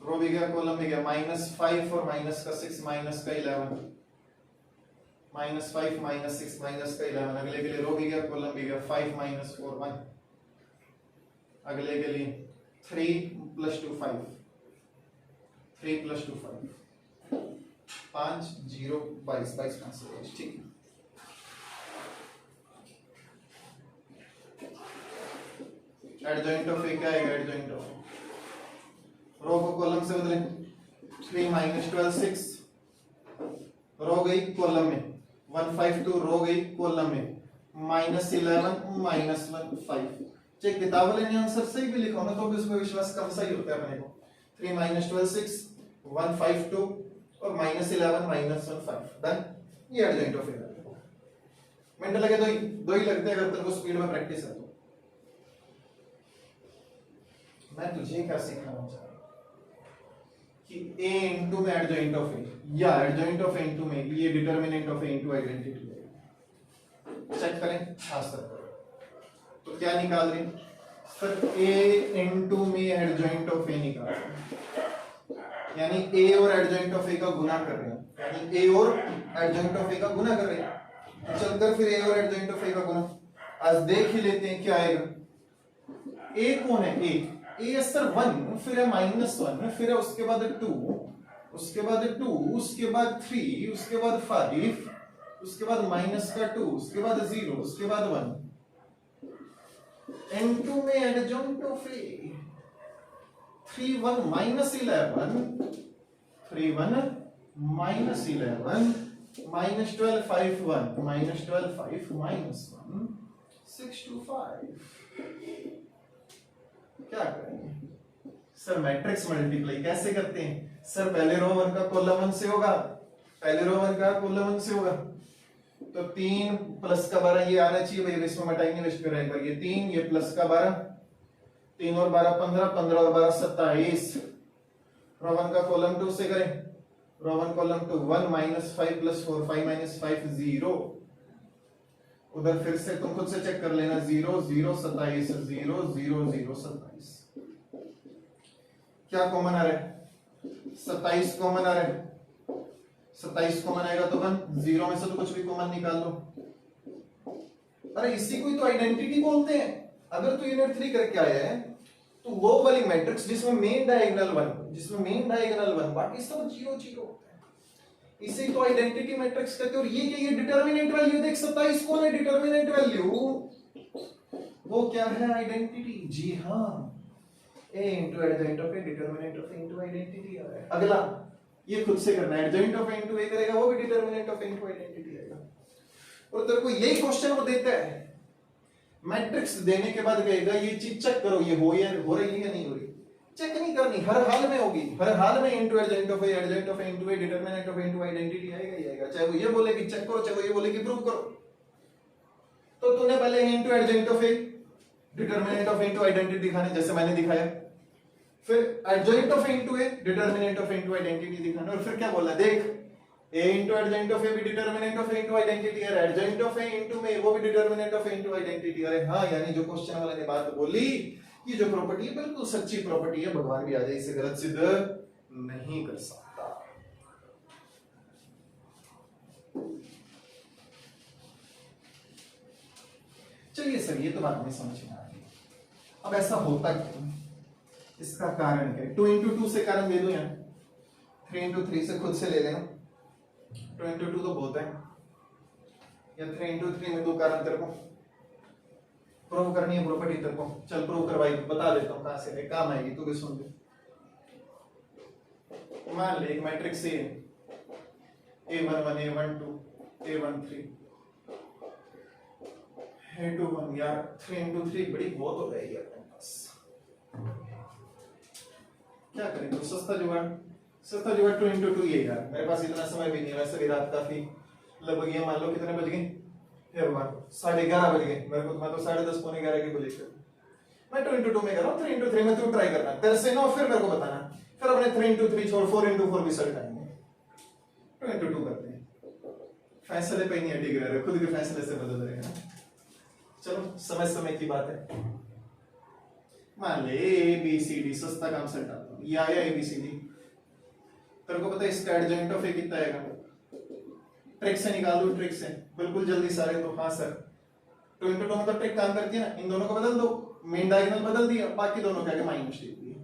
रो भी गया कॉलम भी गया, माइनस 5 और माइनस का 6 माइनस का 11, माइनस 5 माइनस 6 माइनस का 11। अगले के लिए रो भी गया कॉलम भी गया, 5 माइनस 4 1। अगले के लिए 3 प्लस 2 5, 3 प्लस 2 5, 5 0 22 22 आंसर ठीक है। एडजॉइंट ऑफ ए क्या है? एडजॉइंट ऑफ रो को कॉलम से बदलें, 3 माइनस 12 6, रो गई कॉलम में, 152 रो गई कॉलम में, माइनस 11 माइनस 1 5। चेक किताब वाले ने आंसर सही भी लिखा हो ना तो भी उसमें विश्वास कम सही होता है अपने को। 3 माइनस 12 6 152 और माइनस 11 माइनस 1 5 डन। ये एडजॉइंट ऑफ ए मिनट लगे दो ही लगते हैं अगर तेरे को स्पीड में प्रैक्टिस है तो। मैं तुझे क्या सिखाना चाह रहा हूं कि a इनटू में एडजॉइंट ऑफ ए या एडजॉइंट ऑफ ए इनटू में ये determinant of A into identity है। चेक करें। हाँ सर, तो क्या निकाल रहे सर? a इनटू में एडजॉइंट ऑफ ए निकाल रहे हैं, यानी a और एडजॉइंट ऑफ ए का गुना कर रहे हैं, यानी a और एडजॉइंट ऑफ ए का गुना कर रहे हैं। चलकर फिर a और एडजॉइंट ऑफ ए का गुना आज देख ही लेते हैं क्या आएगा। a कौन है? a सर 1, फिर है माइनस 1, फिर है उसके बाद 2, उसके बाद 2, उसके बाद 3, उसके बाद 5, उसके बाद माइनस का 2, उसके बाद 0, उसके बाद 1। n2 में adjoint of A 3 1 minus 11, 3 1 minus 11 minus 12 5 1 minus 12 5 minus 1 6 2 5। क्या करेंगे सर? मैट्रिक्स मल्टीप्लाई कैसे करते हैं सर? पहले रो 1 का कॉलम 1 से होगा, पहले रो 1 का कॉलम 1 से होगा, तो 3 प्लस का 12 ये आना चाहिए भाई, इसमें मटाएंगे वेस्ट कर एक बार, ये 3 ये प्लस का 12, 3 और 12 15, 15 और 12 27। रो 1 का कॉलम 2 से करें, रो 1 कॉलम 2 1 माइनस 5 प्लस 4 5 माइनस 5 0। उधर फिर से तुम खुद से चेक कर लेना, 0 0 27 0 0 0 27। क्या कॉमन आ रहा है? 27 कॉमन आ रहा है। 27 कॉमन आएगा तो 1, 0 में से तो कुछ भी कॉमन निकाल लो। अरे इसी को ही तो आइडेंटिटी बोलते हैं। अगर तू यूनिट 3 करके आया है तो वो वाली मैट्रिक्स जिसमें मेन डायगोनल 1, बाकी सब 0 0 होता है, इसे तो आइडेंटिटी मैट्रिक्स कहते हैं। और ये क्या, ये डिटरमिनेंट वैल्यू देख 27 कौन है डिटरमिनेंट वैल्यू, वो क्या है आइडेंटिटी। जी हाँ, a into adjoint of a determinant of a into identity आ रहा है। अगला ये खुद से करना है, adjoint of a into a करेगा वो भी determinant of a into identity आएगा। और तेरे को यही क्वेश्चन वो देता है, मैट्रिक्स देने के बाद कहेगा ये चीज चेक करो, ये हो रही है या नहीं हो रही। चेक नहीं करनी, हर हाल में होगी, हर हाल में into adjoint of a into a determinant of a into identity आएगा ही आएगा, चाहे वो ये बोले कि चेक करो, चाहे वो ये बोले कि प्रूव करो। तो तूने पहले into adjoint of a determinant of a into identity दिखाने, जैसे मैंने दिखाया, फिर adjoint of a into a determinant of a into identity दिखाना, और फिर क्या बोला देख, a into adjoint of a भी determinant of a into identity है, adjoint of a into में वो भी determinant of a into identity। अरे हाँ, यानी जो क्वेश्चन वाले ने बात बोली, ये जो प्रॉपर्टी है बिल्कुल सच्ची प्रॉपर्टी है, भगवान भी आ जाए इसे गलत सिद्ध नहीं कर सकता। चलिए सर, ये तो बात में समझ में आ गई। अब ऐसा होता क्यों, इसका कारण क्या है। 2 into 2 से कारण दे दूं यार, 3 into 3 से खुद से ले लेना, 2 into 2 तो बहुत है, या 3 into 3 में 2 कारण तेरे को प्रूव करनी है प्रॉपर्टी, तेरे को चल प्रूव करवाई, बता देता हूँ कहां से काम आएगी, तू भी सुन ले। मान ले एक मैट्रिक्स है A11 A12 A13 A21, यार 3 into 3 बड़ी बहुत हो जाएगी अपने पास, क्या करें। तो सस्ता जुगाड़ 2 into 2 ये यार, मेरे पास इतना समय भी नहीं है, वैसे भी रात काफी लगभग ये मान लो कितने बज गए, हे भगवान 11:30 बज गए मेरे को, मैं तो 10:30 पौने 11 की बोली कर, मैं 2 into 2 में कर रहा हूँ, 3 into 3 में तू ट्राई करना तेरे से ना, फिर मेरे को बताना, फिर अपने 3 into 3 छोड़ 4 into 4 भी सल्ट आएंगे, 2 into 2 करते हैं, फैसले पे नहीं अटक रहे, खुद के फैसले से बदल रहे हैं। चलो समय समय की बात है, मान ले ABCD सस्ता काम सेट आता हूं, ये आया ABCD, तेरे को पता है इसका एडजॉइंट ऑफ ए कितना आएगा, ट्रिक से निकाल दो, ट्रिक से बिल्कुल जल्दी सारे। तो हाँ सर, 2 into 2 मतलब ट्रिक काम करती है ना, इन दोनों को बदल दो, मेन डायगोनल बदल दिया, बाकी दोनों क्या है माइनस दे दिए।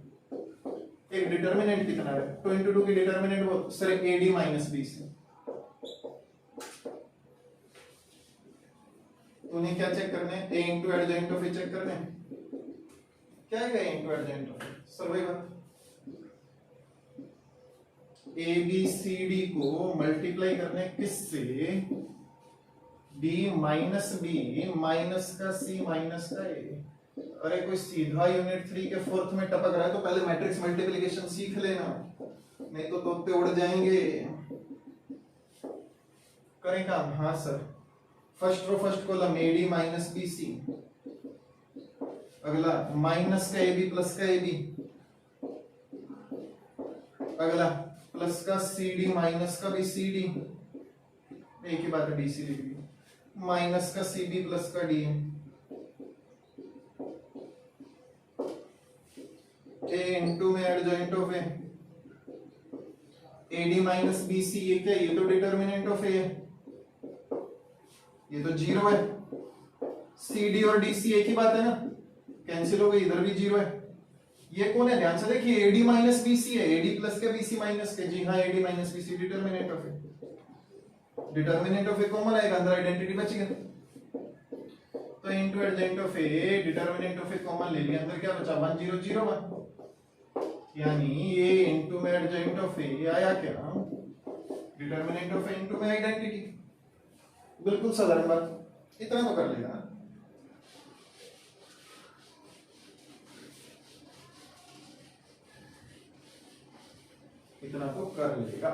एक डिटरमिनेंट कितना है, 2 into 2 की डिटरमिनेंट वो सर AD minus B से, तूने क्या चेक करने, A into adjoint of A check करने, क्या है A into adjoint of A, सर्वाइवर ABCD को मल्टीप्लाई करने किससे, B माइनस B माइनस का C माइनस का A। अरे कोई सीधा यूनिट 3 के 4th में टपक रहा है तो पहले मैट्रिक्स मल्टीप्लिकेशन सीख लेना, नहीं तो तोते उड़ जाएंगे। करें काम, हाँ sir, first row first column AD minus BC, अगला माइनस का AB प्लस का AB, अगला प्लस का CD माइनस का भी CD, एक ही बात है BC लिख दी, माइनस का CB प्लस का D, A इंटू में adjoint of A, AD minus BC, ये क्या, ये तो डिटरमिनेंट ऑफ A है, ये तो 0 है, CD और DC एक ही बात है ना, कैंसिल हो गई, इधर भी 0 है। ये कौन है, ध्यान से देखिए, AD माइनस BC है, AD प्लस का BC माइनस के, जी हाँ AD minus BC determinant of A, determinant of A common आएगा, अंदर आइडेंटिटी बच गया, तो into adjoint of A determinant of A common ले लिया, अंदर क्या बचा 1 0 0 1, यानी A इनटू में एडजॉइंट ऑफ A आया क्या, डिटरमिनेंट ऑफ A इनटू में आइडेंटिटी, बिल्कुल साधारण बात, इतना तो कर लेगा ना। इतना तो कर लेगा।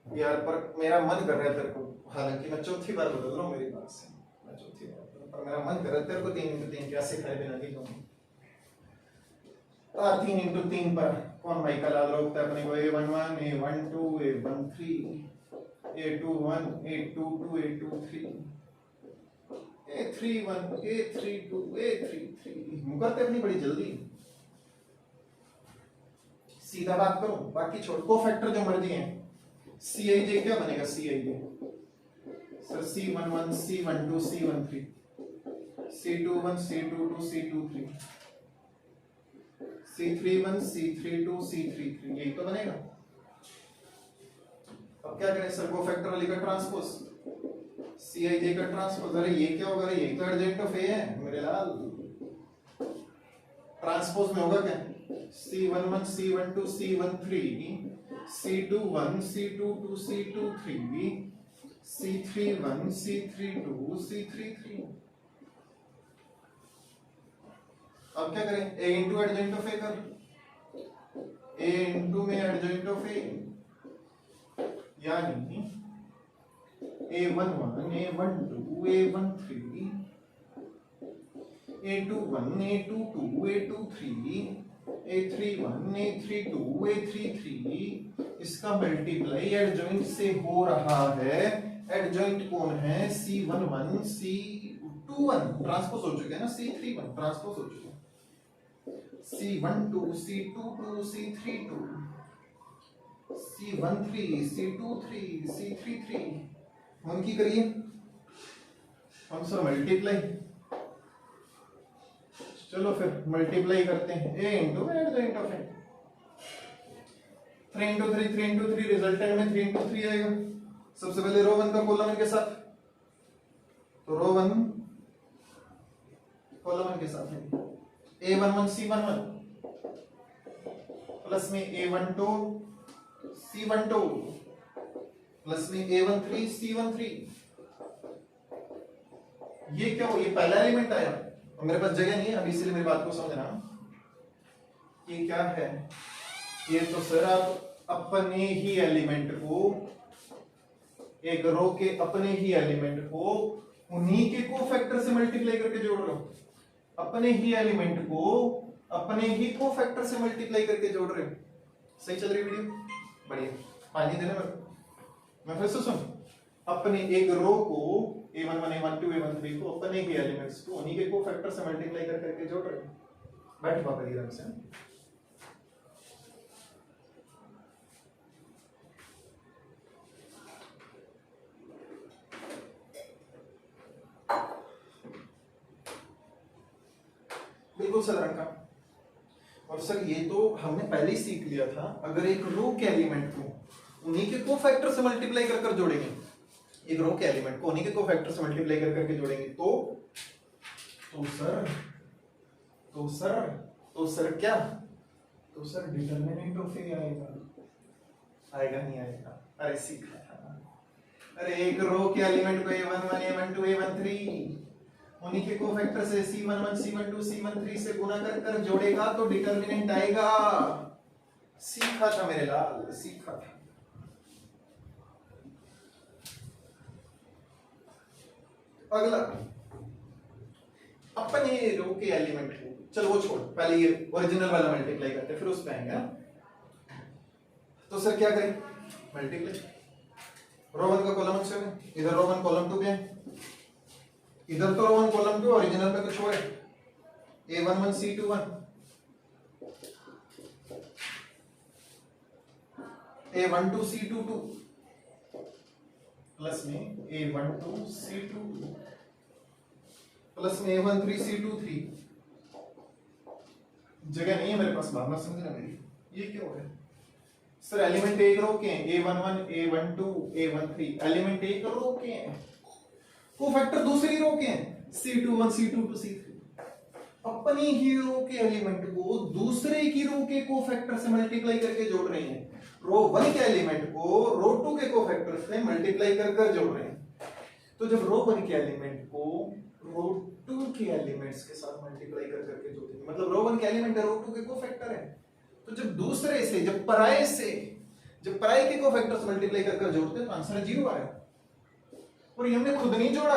यार पर मेरा मन कर रहा है तेरे को, हालांकि मैं चौथी बार बदल रहा हूँ मेरी बात से, मैं चौथी बार, पर मेरा मन कर रहा है तेरे को 3 into 3 क्या सिखाए बिना की जाऊँ। 3 into 3 पर कौन भाई का लाल रोकता है अपने को, A11 A12 A13 A21 A22 A23 A31 A32 A33, मुकरते अपनी बड़ी जल्दी। सीधा बात करूं, बाकी छोड़, को फैक्टर जो मर्जी हैं, CIJ क्या बनेगा, CIJ sir C11 C12 C13 C21 C22 C23 C31 C32 C33 यही तो बनेगा। अब क्या करें सर, कोफैक्टर वाली का ट्रांसपोज Cij का ट्रांसपोज। अरे ये क्या होगा, ये तो एडजेक्ट ऑफ ए है मेरे लाल। ट्रांसपोज में होगा क्या, C11 C12 C13 C21 C22 C23 C31 C32 C33। अब क्या करें, A इंटू एडजेंट ऑफ ए कर, A इंटू में एडजेंट ऑफ ए, यानी A11 A12 A13 A21 A22 A23 A31 A32 A33। इसका मल्टीप्लाई एडजॉइंट से हो रहा है। एडजॉइंट कौन है, C11 C21 ट्रांसपोज हो चुके हैं ना, C31 ट्रांसपोज हो चुके हैं, C12 C22 C32 C13 C23 C33। उनकी करिए हम सर मल्टीप्लाई। चलो फिर मल्टीप्लाई करते हैं, A into adjoint of A, 3 into 3 resultant में 3 इंटू 3 आएगा। सबसे पहले रो 1 का कॉलम 1 के साथ, तो रो 1 कॉलम 1 के साथ है A11 C11 प्लस में A12 C12 प्लस में A13 C13। ये क्या हो, ये पहला एलिमेंट आया और मेरे पास जगह नहीं है अभी, इसलिए मेरी बात को समझना। ये क्या है, ये तो सर आप अपने ही एलिमेंट को, एक रो के अपने ही एलिमेंट को उन्हीं के कोफैक्टर से मल्टीप्लाई करके जोड़ रहे हो। अपने ही एलिमेंट को अपने ही कोफैक्टर से मल्टीप्लाई करके जोड़ रहे हो। सही चल रही वीडियो, बढ़िया। पानी देना मैं फिर से सुन, अपने एक रो को A11 A12 A13 को अपने ही एलिमेंट्स को उन्हीं के कोफैक्टर से मल्टीप्लाई करके जोड़ रहे हो। बैठ पापा ये रंग से। बिल्कुल सर रंग का। और सर ये तो हमने पहले ही सीख लिया था, अगर एक रो के एलिमेंट को उन्हीं के कोफैक्टर से मल्टीप्लाई कर जोड़ेंगे, एक रो के एलिमेंट को उन्हीं के कोफैक्टर से मल्टीप्लाई करके जोड़ेंगे तो सर क्या, तो सर डिटरमिनेंट ऑफ ए आएगा नहीं आएगा। अरे सीखा था, अरे एक रो के एलिमेंट को A11 A12 A13 उन्हीं के कोफैक्टर से C11 C12 C13 से गुना कर जोड़ेगा तो डिटरमिनेंट आएगा। सीखा था मेरे लाल, सीखा था। अगला, अपने रो के एलिमेंट को, चलो वो छोड़, पहले ये ओरिजिनल वाला मल्टीप्लाई करते हैं फिर उस पे आएंगे ना। तो सर क्या करें, मल्टीप्लाई रो 1 का कॉलम 1 से, इधर रो 1 कॉलम 2 पे है, इधर तो रो 1 कॉलम 2 ओरिजिनल पे कुछ और है, A11 C21 A12 C22 plus में A12 C22 प्लस में A13 C23। जगह नहीं है मेरे पास, भावना समझना मेरी। ये क्या हो रहा है सर, एलिमेंट एक रो के हैं, A11 A12 A13 एलिमेंट एक रो के हैं, कोफैक्टर दूसरी रो के हैं, C21 C22 C3। अपनी ही रो के एलिमेंट को दूसरे की रो के कोफैक्टर से मल्टीप्लाई करके जोड़ रहे हैं। रो 1 के एलिमेंट को रो 2 के कोफैक्टर से मल्टीप्लाई कर जोड़ रहे हैं। तो जब रो 1 के एलिमेंट को रो 2 के एलिमेंट्स के साथ मल्टीप्लाई करके जोड़ेंगे, मतलब रो 1 के एलिमेंट है, रो 2 के कोफैक्टर है, तो जब दूसरे से, जब पराये के कोफैक्टर से मल्टीप्लाई कर जोड़ते हैं तो आंसर 0 आएगा। और ये हमने खुद नहीं जोड़ा,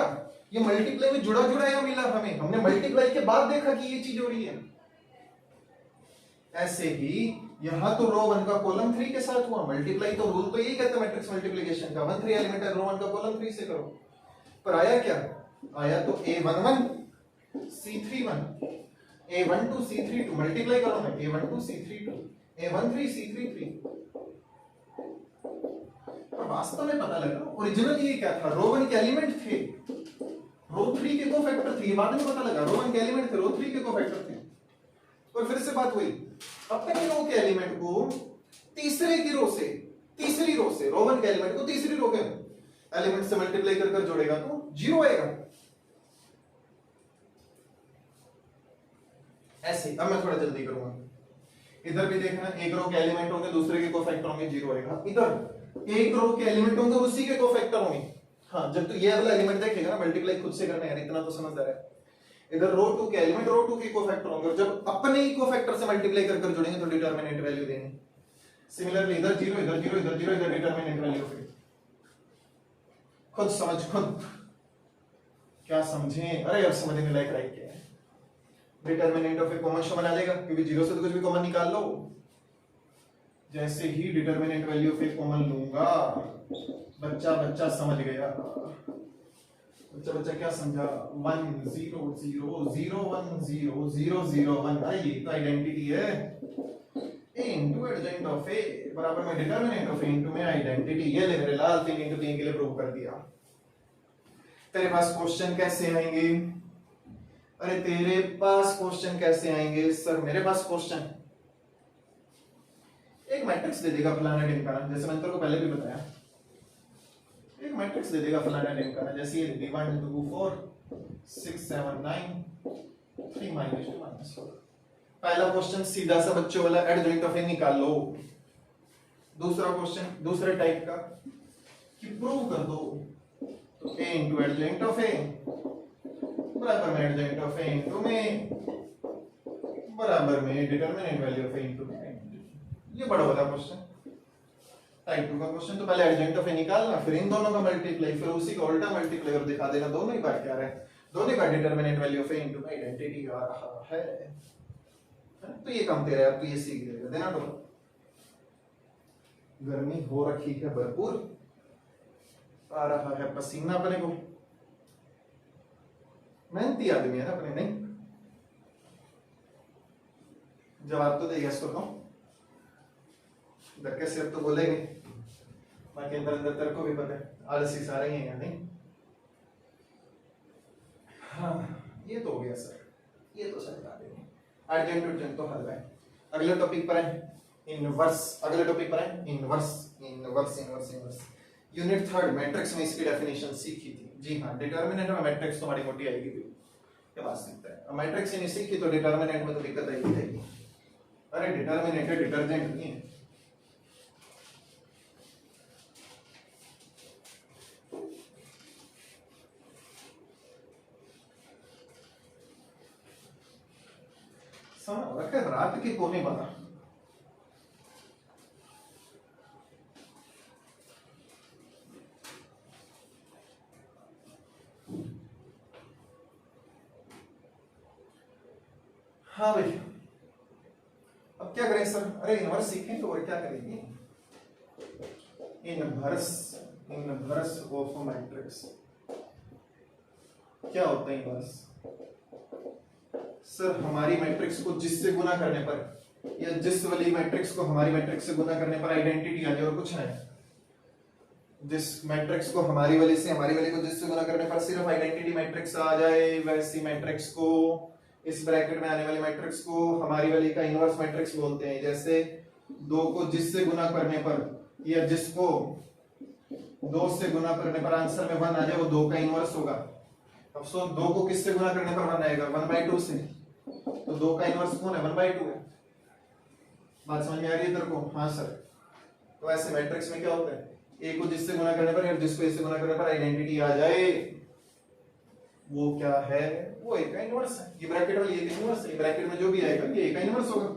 ये मल्टीप्लाई में जुड़ा या मिला हमें, हमने मल्टीप्लाई के बाद देखा कि ये चीज हो रही है। ऐसे ही यहां तो रो 1 का कॉलम 3 के साथ हुआ मल्टीप्लाई, तो रूल तो यही कहता है मैट्रिक्स मल्टीप्लिकेशन का, 1 3 एलिमेंट है, रो 1 का कॉलम 3 से करो। पर आया क्या, आया तो A11 C31 A12 C32 multiply करो मैं, A12 C32 A13 C33 पर वास्तव में पता लगा ओरिजिनल ये क्या था, रो 1 के एलिमेंट थे, रो 3 के कोफैक्टर थे, ये बाद में पता लगा रो 1 के एलिमेंट थे, रो 3 के कोफैक्टर थे। और फिर से बात हुई, अपने रो के एलिमेंट को तीसरे की रो से, तीसरी रो से, रो 1 के एलिमेंट को तीसरी रो के एलिमेंट से मल्टीप्लाई कर जोड़ेगा तो 0 आएगा। ऐसे अब मैं थोड़ा जल्दी करूंगा, इधर भी देखना, एक रो के एलिमेंट होंगे, दूसरे के कोफैक्टर होंगे, 0 आएगा। इधर एक रो के एलिमेंट होंगे, उसी के कोफैक्टर होंगे। हाँ, जब तो ये वाला एलिमेंट देखेगा ना, मल्टीप्लाई खुद से करना है, इतना तो समझदार है। इधर रो 2 के एलिमेंट रो 2 के कोफैक्टर होंगे, और जब अपने ही कोफैक्टर से मल्टीप्लाई कर जोड़ेंगे तो डिटरमिनेंट वैल्यू देंगे। सिमिलरली इधर 0 इधर 0 इधर 0 इधर डिटरमिनेंट वैल्यू फिर खुद समझ, खुद क्या समझें, अरे अब समझने लायक राइट क्या है। Determinant of A common common आ जाएगा, क्योंकि 0 से तो कुछ भी कॉमन निकाल लो। जैसे ही determinant value of A common लूंगा, बच्चा समझ गया, बच्चा क्या समझा, 1 0 0 0 1 0 0 0 1, अरे ये तो आइडेंटिटी है। ए इनटू एडजेंट ऑफ ए बराबर में डिटरमिनेंट ऑफ ए इनटू में आइडेंटिटी। ये ले मेरे लाल 3 इनटू 3 के लिए प्रूव कर दिया। तेरे पास क्वेश्चन कैसे आएंगे, अरे तेरे पास क्वेश्चन कैसे आएंगे सर, मेरे पास क्वेश्चन एक मैट्रिक्स दे देगा फलाना ढिमकाना, जैसे मैंने तेरे को पहले भी बताया, एक मैट्रिक्स दे देगा फलाना ढिमकाना, जैसे ये 1 2 4 6 7 9 3 -2 -4। पहला क्वेश्चन सीधा सा बच्चों वाला, एडजॉइंट ऑफ ए निकाल लो। दूसरा क्वेश्चन दूसरे टाइप का कि प्रूव कर दो, तो a इनटू एडजॉइंट ऑफ ए बराबर में एडजॉइंट ऑफ ए इनटू में बराबर में determinant value of A into में। ये बड़ा वाला क्वेश्चन, टाइप 2 का क्वेश्चन। तो पहले एडजॉइंट ऑफ ए निकालना, फिर इन दोनों का मल्टीप्लाई, फिर उसी का उल्टा मल्टीप्लाई और दिखा देना दोनों ही बार क्या रहा है, दोनों का determinant value of A into में आइडेंटिटी आ रहा है। तो ये काम तेरा है, अब तो ये सीख लेगा। देना तो गर्मी हो रखी है भरपूर, आ रहा है पसीना अपने को, मेहनती आदमी है ना अपने, नहीं जवाब तो देगा इसको, तो इधर के सिर्फ तो बोलेंगे, बाकी अंदर अंदर तेरे को भी पता है आलसी सारे ही हैं, नहीं। हाँ ये तो हो गया सर, ये तो सर बता देंगे। एडजेंट एडजेंट तो हल है। अगले टॉपिक पर है इनवर्स, अगले टॉपिक पर है inverse inverse inverse inverse. Unit 3 matrix में इसकी डेफिनेशन सीखी थी। जी हाँ, डिटरमिनेंट में मैट्रिक्स तो हमारी मोटी आएगी भी, ये बात सीखता है। मैट्रिक्स ही नहीं सीखी तो डिटरमिनेंट में तो दिक्कत आएगी। अरे डिटरमिनेंट है, डिटर्जेंट नहीं है। रखे रात की को नहीं पता। हाँ भाई, अब क्या करें सर? अरे इनवर्स सीखें तो और क्या करेंगे? इनवर्स ऑफ मैट्रिक्स क्या होता है इनवर्स? सर हमारी मैट्रिक्स को जिससे गुना करने पर, या जिस वाली मैट्रिक्स को हमारी मैट्रिक्स से गुना करने पर आइडेंटिटी आ जाए, और कुछ नहीं। जिस मैट्रिक्स को हमारी वाली से हमारी वाली को जिससे गुना करने पर सिर्फ आइडेंटिटी मैट्रिक्स आ जाए, वैसी मैट्रिक्स को, इस ब्रैकेट में आने वाली मैट्रिक्स को हमारी वाली का इनवर्स मैट्रिक्स बोलते हैं। जैसे 2 को जिससे गुना करने पर, या जिसको 2 से गुना करने पर आंसर में 1 आ जाए, वो 2 का इनवर्स होगा। अब सो 2 को किससे गुना करने पर 1 आएगा? 1/2 से। तो 2 का इनवर्स कौन है? 1/2 है। बात समझ में आ रही है तेरे को? हाँ सर। तो ऐसे मैट्रिक्स में क्या होता है, ए को जिससे गुना करने पर या जिसको इससे गुना करने पर आइडेंटिटी आ जाए, वो क्या है? वो ए का इनवर्स है। ये ब्रैकेट वाली ए का इनवर्स है, ब्रैकेट में जो भी आएगा ये ए का इनवर्स होगा।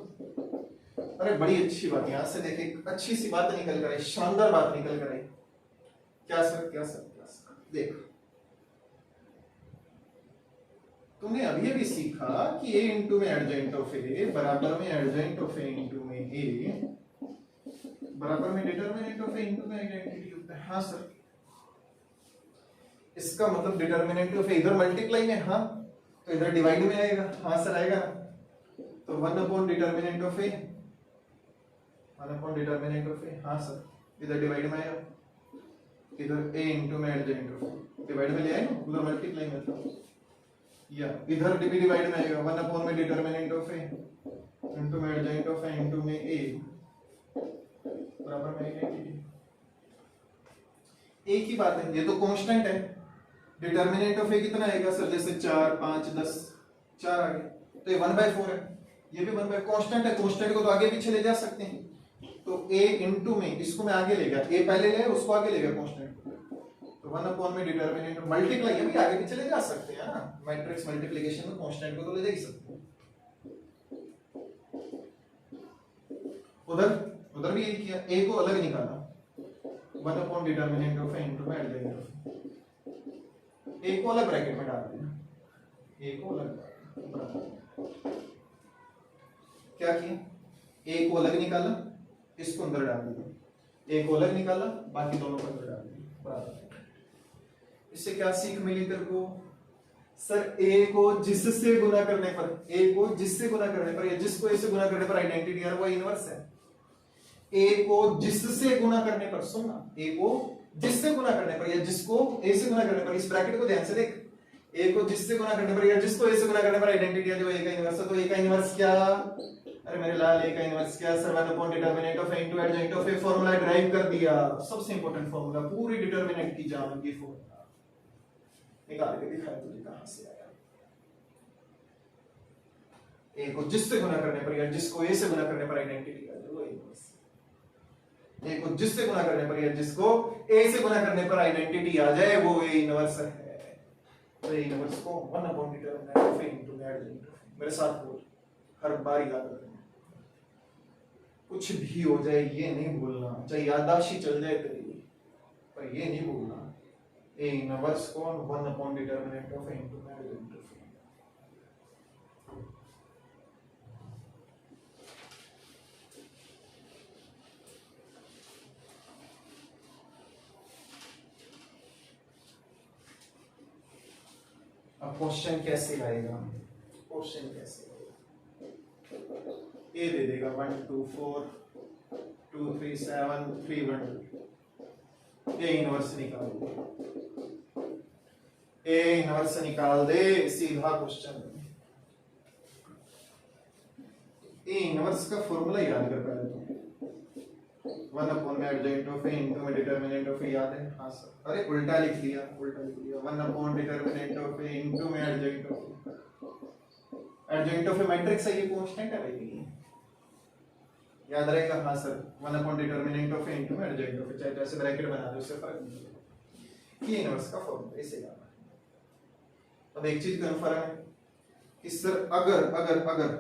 अरे बड़ी अच्छी बात, यहां से देखे अच्छी सी बात निकल कर आई, शानदार बात निकल कर आई। क्या सर? क्या सर? क्या सर? देख, तुमने अभी अभी सीखा कि a इंटू में एडजॉइंट ऑफ ए बराबर में एडजॉइंट ऑफ ए इंटू में ए बराबर में डिटरमिनेंट ऑफ ए इंटू में आइडेंटिटी होता है। हाँ सर, इसका मतलब डिटरमिनेंट ऑफ ए इधर मल्टीप्लाई में, हाँ तो इधर डिवाइड में आएगा। हाँ सर आएगा। तो 1 determinant of A, 1 determinant of A, हाँ सर इधर डिवाइड में आएगा। इधर a इंटू में एडजेंट ऑफ डिवाइड में ले आए ना, उधर मल्टीप्लाई में था, या इधर भी डिवाइड में आएगा 1 अपॉन में डिटरमिनेंट ऑफ a इंटू में एडजेंट ऑफ a इंटू में a बराबर में आइडेंटिटी। एक ही बात है, ये तो कांस्टेंट है। डिटरमिनेंट ऑफ a कितना आएगा सर, जैसे 4 5 10 4 आ गए, तो ये 1/4 है, ये भी 1/4 कांस्टेंट है, कांस्टेंट को तो आगे पीछे ले जा सकते हैं। तो a इंटू में इसको मैं आगे ले गया, a पहले ले उसको आगे ले गया कांस्टेंट को, तो 1 अपॉन में डिटरमिनेंट मल्टीप्लाई, ये भी आगे पीछे ले जा सकते हैं ना, मैट्रिक्स मल्टीप्लिकेशन में कांस्टेंट को तो ले जा ही सकते हैं। उधर भी यही किया, a को अलग निकाला 1 upon determinant of a into में एडजेंट ऑफ a को अलग ब्रैकेट में डाल दिया, a को अलग क्या किया, a को अलग निकाला, इसको अंदर डाल दिया, a को अलग निकाला, बाकी दोनों को अंदर डाल दिया बराबर। इससे क्या सीख मिली तेरे को सर, a को जिससे गुना करने पर, a को जिससे गुना करने पर या जिसको a से गुना करने पर आइडेंटिटी है वो इनवर्स है। a को जिससे गुना करने पर, सुनना, a को जिससे गुना करने पर या जिसको a से गुना करने पर, इस ब्रैकेट को ध्यान से देख, a को जिससे गुना करने पर या जिसको a से गुना करने पर आइडेंटिटी है जो a का इनवर्स है, तो a का इनवर्स क्या, अरे मेरे लाल a का इनवर्स क्या sir, 1 upon determinant of a into एडजेंट of a, formula drive कर दिया, सबसे इंपॉर्टेंट फार्मूला, पूरी डिटरमिनेंट की जान की फार्मूला निकाल के दिखाया तुझे कहां से आया। a को जिससे गुना करने पर या जिसको a से गुना करने पर आइडेंटिटी है वो इनवर्स, a को जिससे गुना करने पर या जिसको a से गुना करने पर आइडेंटिटी आ जाए वो a इनवर्स है। तो a इनवर्स को 1 upon determinant of a into एडजेंट of, मेरे साथ बोल, हर बार याद रखना, कुछ भी हो जाए ये नहीं भूलना, चाहे याददाश्त ही चल जाए तेरी, पर ये नहीं भूलना a इनवर्स को 1 upon determinant of a into एडजेंट of. अब क्वेश्चन कैसे आएगा, क्वेश्चन कैसे आएगा, ए दे देगा 1 2 4 2 3 7 3 1 2, ए इनवर्स निकाल दे, ए इनवर्स निकाल दे, सीधा क्वेश्चन। ए इनवर्स का फॉर्मूला याद कर पहले तो, 1 अपॉन एडजेंट ऑफ a इनटू में डिटरमिनेंट ऑफ a, याद है, हाँ सर, अरे उल्टा लिख दिया 1 upon determinant of a into में adjoint of a, adjoint of a matrix है, ये कांस्टेंट है भाई, याद रहेगा, हाँ sir, 1 upon determinant of a into में एडजेंट ऑफ a, चाहे तो ऐसे ब्रैकेट बना दो, उससे फर्क नहीं पड़ेगा, ये इनवर्स का फॉर्मूला इसे याद है। अब एक चीज कंफर्म है कि सर अगर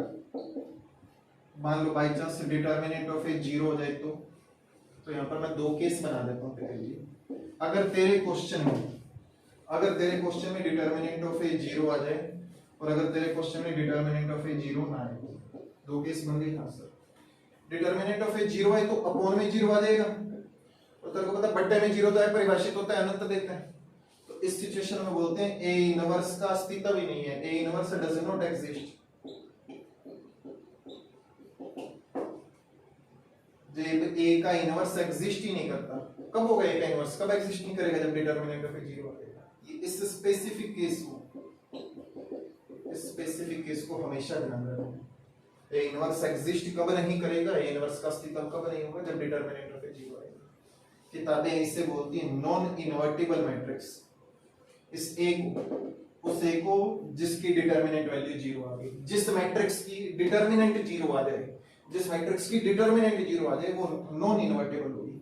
मान लो by chance determinant of a 0 हो जाए तो यहाँ पर मैं दो केस बना देता हूँ तेरे लिए। अगर तेरे क्वेश्चन में डिटरमिनेंट ऑफ a 0 आ जाए और अगर तेरे क्वेश्चन में डिटरमिनेंट ऑफ a 0 ना आए, दो केस बन गए। हाँ सर, डिटरमिनेंट ऑफ a 0 आए तो अपॉन में 0 आ जाएगा, और तेरे को पता बट्टे में 0 तो है, परिभाषित होता है, अनंत देते हैं, तो इस सिचुएशन में बोलते हैं a इनवर्स का अस्तित्व ही नहीं है, a inverse does not exist. जब a का इनवर्स एग्जिस्ट ही नहीं करता, कब होगा a का इनवर्स, कब एग्जिस्ट नहीं करेगा, जब डिटरमिनेंट ऑफ a 0 आ जाएगा। ये इस स्पेसिफिक केस को हमेशा ध्यान रखना, a इनवर्स एग्जिस्ट कब नहीं करेगा, a इनवर्स का अस्तित्व कब नहीं होगा, जब डिटरमिनेंट ऑफ a 0 आएगा। किताबें इसे बोलती हैं नॉन इनवर्टिबल मैट्रिक्स। इस a को, उस a को जिसकी डिटरमिनेंट वैल्यू 0 आ गई, जिस मैट्रिक्स की डिटरमिनेंट 0 आ जाए, जिस मैट्रिक्स की डिटरमिनेंट 0 आ जाए, वो नॉन इनवर्टिबल होगी।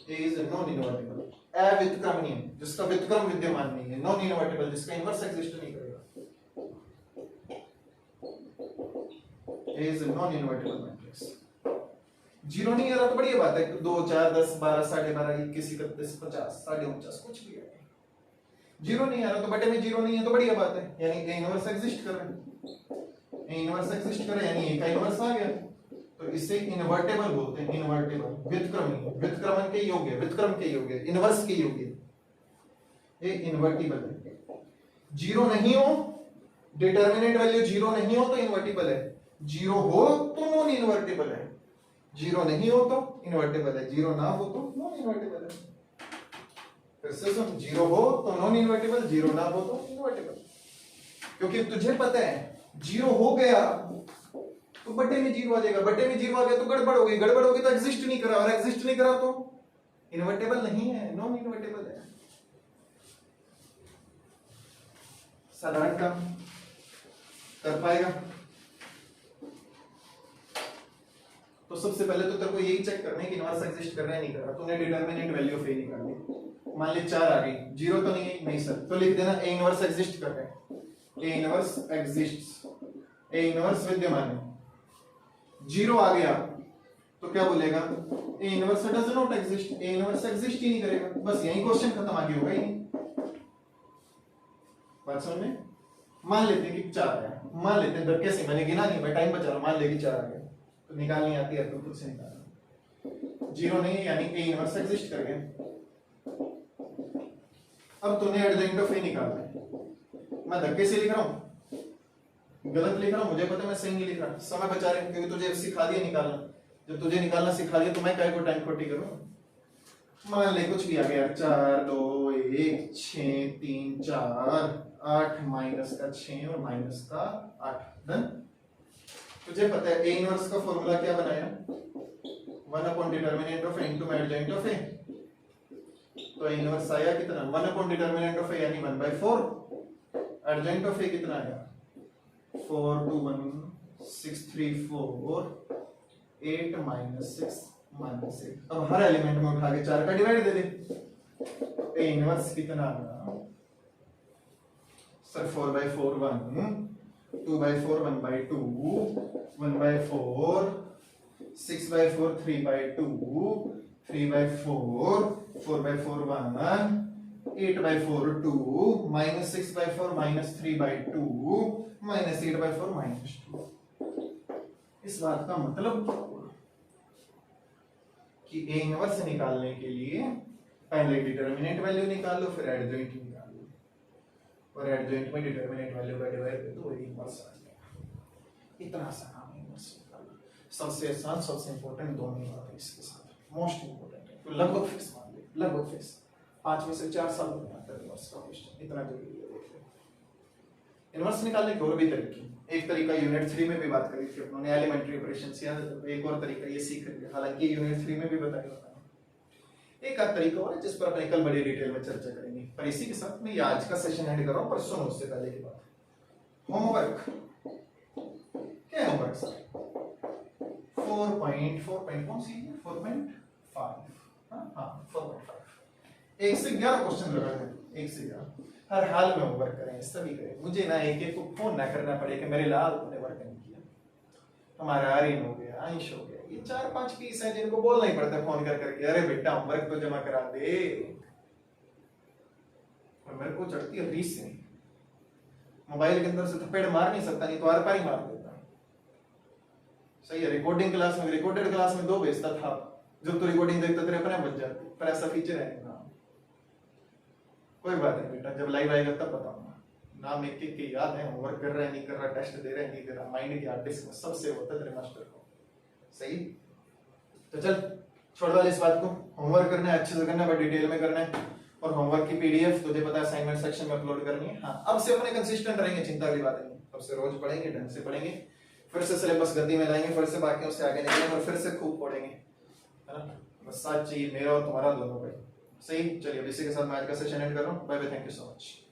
ए इज नॉन इनवर्टिबल, अव्युत्क्रमणीय, जिसका व्युत्क्रम विद्यमान नहीं है, नॉन इनवर्टिबल, जिसका इनवर्स एग्जिस्ट नहीं करेगा। ए इज नॉन इनवर्टिबल मैट्रिक्स। 0 नहीं आ रहा तो बढ़िया बात है, 2 4 10 12 12.5 21 31 50 49 कुछ भी है। 0 नहीं आ रहा तो बटे में 0 नहीं है तो बढ़िया बात है, यानी ए इनवर्स एग्जिस्ट कर रहा है, ए इनवर्स एग्जिस्ट कर रहा है, यानी ए का इनवर्स आ गया, तो इसे इनवर्टेबल बोलते हैं। इनवर्टेबल, व्युत्क्रमी, व्युत्क्रमण के योग्य, व्युत्क्रम के योग्य, इनवर्स के योग्य, ये इनवर्टिबल है। 0 नहीं हो, डिटरमिनेंट वैल्यू 0 नहीं हो तो इनवर्टिबल है, 0 हो तो नॉन इनवर्टिबल है, 0 नहीं हो तो इनवर्टिबल है, 0 ना हो तो नॉन इनवर्टिबल है। फिर से सुन, जीरो हो तो नॉन इन्वर्टेबल, जीरो ना हो तो इन्वर्टेबल। क्योंकि तुझे पता है जीरो हो गया तो बटे में जीरो आ जाएगा, बटे में जीरो आ गया तो गड़बड़ होगी, गड़बड़ होगी तो एग्जिस्ट नहीं करा, और एग्जिस्ट नहीं करा तो इन्वर्टेबल नहीं है, नॉन इन्वर्टेबल है। साधारण काम कर पाएगा? तो सबसे पहले तो तेरे को यही चेक करना है कि इनवर्स एग्जिस्ट कर रहा है नहीं कर रहा। तूने डिटरमिनेंट वैल्यू ऑफ ए निकाली, मान ले 4 आ गई, जीरो तो नहीं है, नहीं सर, तो लिख देना ए इनवर्स एग्जिस्ट कर रहा है, A inverse exists, A inverse विद्यमान है। जीरो आ गया तो क्या बोलेगा, A inverse does not exist, A inverse exist ही नहीं करेगा, बस यही क्वेश्चन खत्म, आगे होगा ही नहीं। बात समझ में? मान लेते हैं कि 4 आया, मान लेते हैं, कैसे, मैंने गिना नहीं, मैं टाइम बचा रहा हूं, मान ले कि 4 आ गया, तो निकालनी आती है तो खुद से निकालना। जीरो नहीं है यानी ए इनवर्स एग्जिस्ट कर गया। अब तूने एडजॉइंट ऑफ ए निकालना है, मैं धक्के से लिख रहा हूं, गलत लिख रहा हूं, मुझे पता है मैं सही नहीं लिख रहा, समय बचा रहे क्योंकि तुझे सिखा दिया निकालना, जब तुझे निकालना सिखा दिया तो मैं काय को टाइम खोटी करूं। मान ले कुछ भी आ गया, 4 2 1 6 3 4 8 माइनस का 6 और माइनस का 8, डन। तुझे पता है ए इनवर्स का फॉर्मूला क्या बनाया, 1 upon determinant of A into adjoint of A, तो ए इनवर्स आया कितना, 1 अपॉन डिटरमिनेंट ऑफ ए यानी 1/4, एडजॉइंट ऑफ ए कितना आया 4 2 1 6 3 4 8 माइनस 6 माइनस 8। अब हर एलिमेंट में उठा के 4 का divide they they, A inverse कितना आया sir 4/4 1, 2/4 1/2, 1/4, 6/4 3/2, 3/4, 4/4 1, 8/4 2, minus 6/4 minus 3/2, minus 8/4 minus 2। इस बात का मतलब कि ए इनवर्स निकालने के लिए पहले डिटरमिनेंट वैल्यू निकाल लो, फिर एडजॉइंट निकाल लो, और एडजॉइंट में डिटरमिनेंट वैल्यू का डिवाइड कर दो, इनवर्स आ जाएगा। इतना सा काम इनवर्स निकालना, सबसे आसान सबसे इंपॉर्टेंट दोनों ही बातें इसके साथ, मोस्ट इंपॉर्टेंट है, तो लगभग फिक्स मान ले, लगभग फिक्स 5 में से 4 साल में आता है इनवर्स का क्वेश्चन, इतना जरूरी है। इनवर्स निकालने के और भी तरीके, एक तरीका यूनिट 3 में भी बात करी थी अपनों ने, एलिमेंट्री ऑपरेशंस, या एक और तरीका ये सीख रहे, हालांकि यूनिट 3 में भी बताया होता है। एक आध तरीका और है जिस पर अपने कल बड़ी डिटेल में चर्चा करेंगे, पर इसी के साथ में आज का सेशन एंड कर रहा हूं, पर सुनो उससे पहले की बात, होमवर्क क्या है होमवर्क सर, 4.4 कौन सी है 4.5, हाँ 4.5, 1 से 11 क्वेश्चन लगा है, 1 से 11 हर हाल में होमवर्क करें, सभी करें, मुझे ना एक एक को फोन ना करना पड़े कि मेरे लाल तूने वर्क नहीं किया। हमारा आर्यन हो गया, अंश हो गया, ये 4-5 पीस है जिनको बोलना ही पड़ता है फोन कर करके, अरे बेटा होमवर्क तो जमा करा दे, और मेरे को चढ़ती है रीस से, मोबाइल के अंदर से थपेड़ मार नहीं सकता, नहीं तो आर पार ही मार देता। सही है, रिकॉर्डिंग क्लास में, रिकॉर्डेड क्लास में 2 भेजता था, जब तो रिकॉर्डिंग देखता तेरे अपने बच जाती, पर ऐसा फीचर है ना, कोई बात नहीं बेटा, जब लाइव आएगा तब बताऊंगा। नाम एक एक के याद है, होमवर्क कर रहा है नहीं कर रहा, टेस्ट दे रहा है नहीं दे रहा, माइंड की हार्ड डिस्क में सबसे होता है तेरे मास्टर को। सही, तो चल छोड़ वाले इस बात को, होमवर्क करना है अच्छे से करना है, बट डिटेल में करना है, और होमवर्क की पीडीएफ तुझे पता है असाइनमेंट सेक्शन में अपलोड करनी है। हाँ, अब से अपने कंसिस्टेंट रहेंगे, चिंता की बात नहीं, अब से रोज पढ़ेंगे, ढंग से पढ़ेंगे, फिर से सिलेबस गद्दी में लाएंगे, फिर से बाकियों से आगे निकलेंगे, और फिर से खूब पढ़ेंगे, है ना, बस साथ चाहिए मेरा और तुम्हारा दोनों भाई। सही, चलिए इसी के साथ मैं आज का सेशन एंड कर रहा हूँ, bye bye, thank you so much.